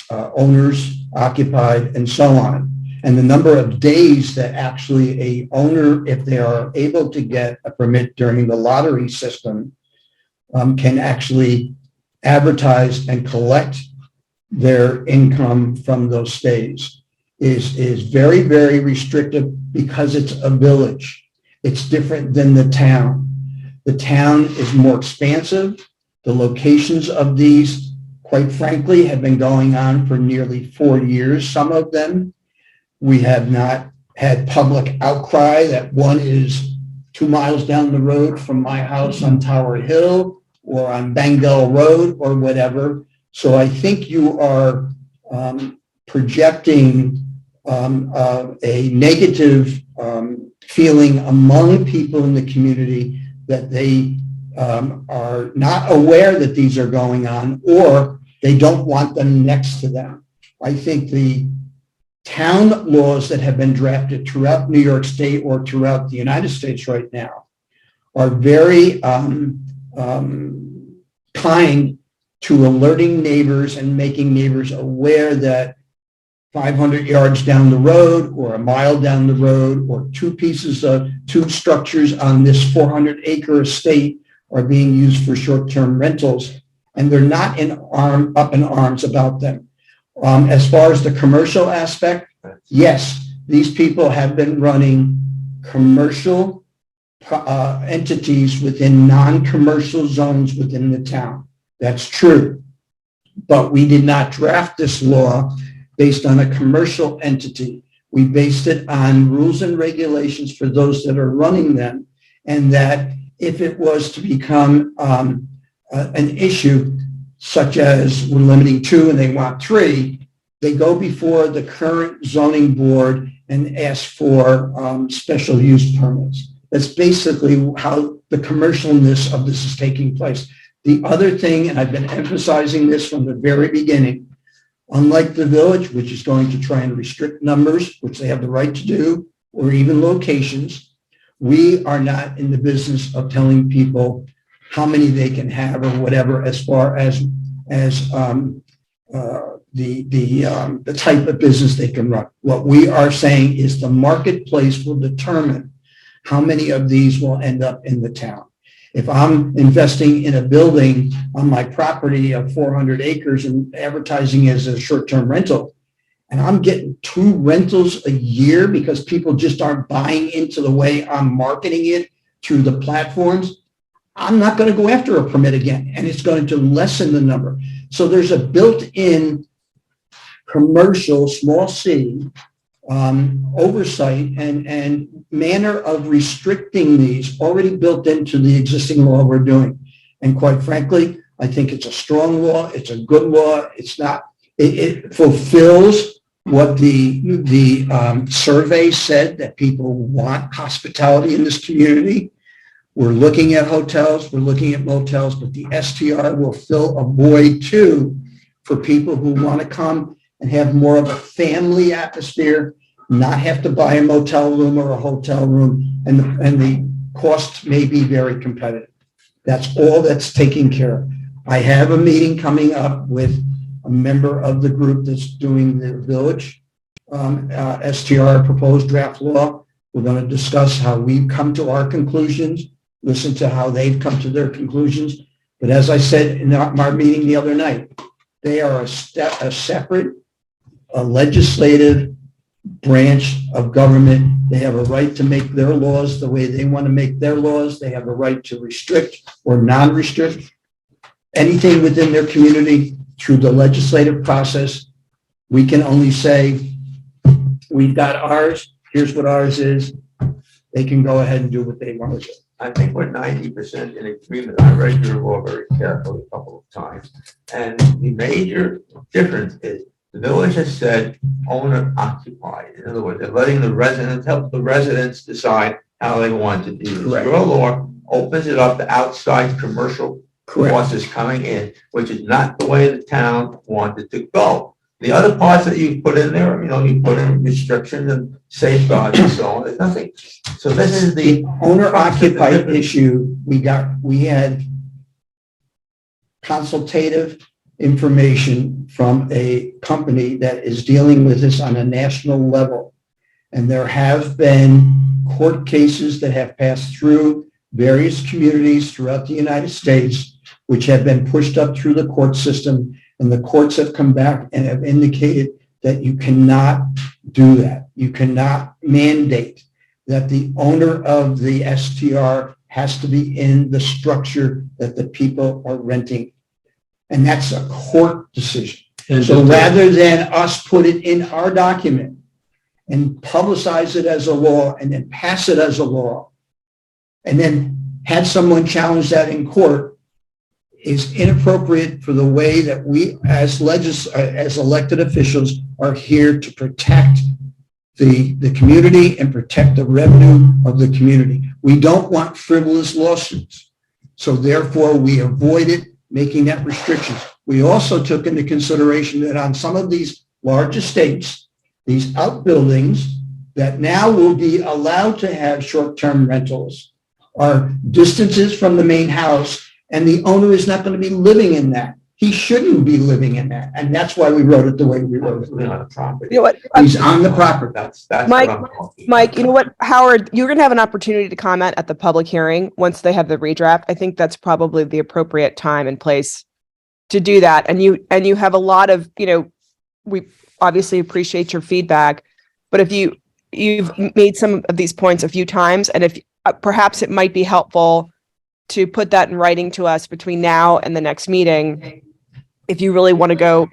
owners occupied, and so on. And the number of days that actually a owner, if they are able to get a permit during the lottery system, can actually advertise and collect their income from those stays is very, very restrictive because it's a village. It's different than the town. The town is more expansive. The locations of these, quite frankly, have been going on for nearly 4 years, some of them. We have not had public outcry that one is 2 miles down the road from my house on Tower Hill or on Bengal Road or whatever. So I think you are projecting a negative feeling among people in the community that they are not aware that these are going on, or they don't want them next to them. I think the town laws that have been drafted throughout New York State or throughout the United States right now are very kind to alerting neighbors and making neighbors aware that 500 yards down the road or a mile down the road or two structures on this 400-acre estate are being used for short-term rentals, and they're not up in arms about them. As far as the commercial aspect, yes, these people have been running commercial entities within non-commercial zones within the town. That's true. But we did not draft this law based on a commercial entity. We based it on rules and regulations for those that are running them, and that if it was to become an issue, such as we're limiting 2 and they want 3, they go before the current zoning board and ask for special use permits. That's basically how the commercialness of this is taking place. The other thing, and I've been emphasizing this from the very beginning, unlike the village, which is going to try and restrict numbers, which they have the right to do, or even locations, we are not in the business of telling people how many they can have or whatever, as far as the type of business they can run. What we are saying is the marketplace will determine how many of these will end up in the town. If I'm investing in a building on my property of 400 acres and advertising as a short-term rental, and I'm getting 2 rentals a year because people just aren't buying into the way I'm marketing it through the platforms, I'm not going to go after a permit again, and it's going to lessen the number. So there's a built-in commercial, small c, oversight and manner of restricting these already built into the existing law we're doing. And quite frankly, I think it's a strong law. It's a good law. It fulfills what the survey said, that people want hospitality in this community. We're looking at hotels, we're looking at motels, but the STR will fill a void too for people who want to come and have more of a family atmosphere, not have to buy a motel room or a hotel room, and the cost may be very competitive. That's all that's taken care of. I have a meeting coming up with a member of the group that's doing the village STR proposed draft law. We're going to discuss how we've come to our conclusions, listen to how they've come to their conclusions. But as I said in our meeting the other night, they are a separate legislative branch of government. They have a right to make their laws the way they want to make their laws. They have a right to restrict or non-restrict anything within their community through the legislative process. We can only say, we've got ours, here's what ours is. They can go ahead and do what they want to do. I think we're 90% in agreement. I read your law very carefully a couple of times. And the major difference is the village has said owner occupied. In other words, they're letting the residents, help the residents decide how they want to do this. Correct. Your law opens it up to outside commercial forces coming in, which is not the way the town wanted to go. The other parts that you put in there, you put in restrictions and safeguards and so on. There's nothing. So this is the Owner occupied issue. We had consultative information from a company that is dealing with this on a national level. And there have been court cases that have passed through various communities throughout the United States, which have been pushed up through the court system. And the courts have come back and have indicated that you cannot do that. You cannot mandate that the owner of the STR has to be in the structure that the people are renting. And that's a court decision. And So rather than us put it in our document and publicize it as a law and then pass it as a law, and then had someone challenge that in court, is inappropriate for the way that we, as as elected officials, are here to protect the community and protect the revenue of the community. We don't want frivolous lawsuits. So therefore, we avoided making that restriction. We also took into consideration that on some of these large estates, these outbuildings that now will be allowed to have short-term rentals are distances from the main house, and the owner is not going to be living in that. He shouldn't be living in that. And that's why we wrote it the way we wrote it. Living on the property. You know what? He's on the property. That's Mike- what I'm talking Mike, about. you know what, Howard, you're going to have an opportunity to comment at the public hearing once they have the redraft. I think that's probably the appropriate time and place to do that. And you have a lot of, we obviously appreciate your feedback, but if you've made some of these points a few times, and if perhaps it might be helpful to put that in writing to us between now and the next meeting, if you really want to go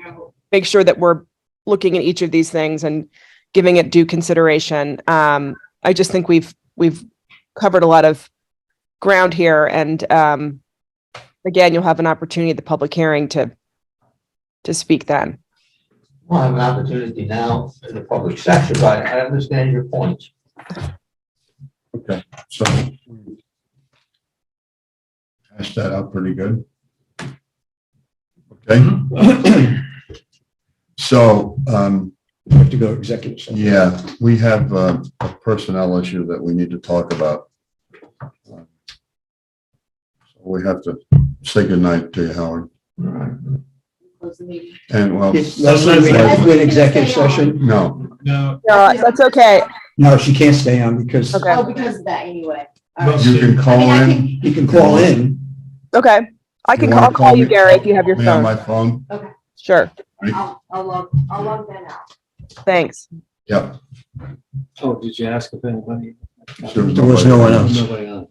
make sure that we're looking at each of these things and giving it due consideration. I just think we've covered a lot of ground here, and again, you'll have an opportunity at the public hearing to speak then. We'll have an opportunity now in the public section, but I understand your point. Okay, so hash that out pretty good. Okay. So, We have to go executive session. yeah, we have a personnel issue that we need to talk about. So we have to say goodnight to you, Howard. All right. Close the meeting. And well, Leslie, we have to do an executive session. no, No, No, that's okay. No, she can't stay on because Okay. Oh, because of that anyway. All right. you can call I mean, I in. you can call in. Okay. I'll call you, Gary, if you have your Me on my phone. phone. Sure. I'll log that out. Thanks. Yep. Oh, did you ask if anybody? There was no one else. Nobody on.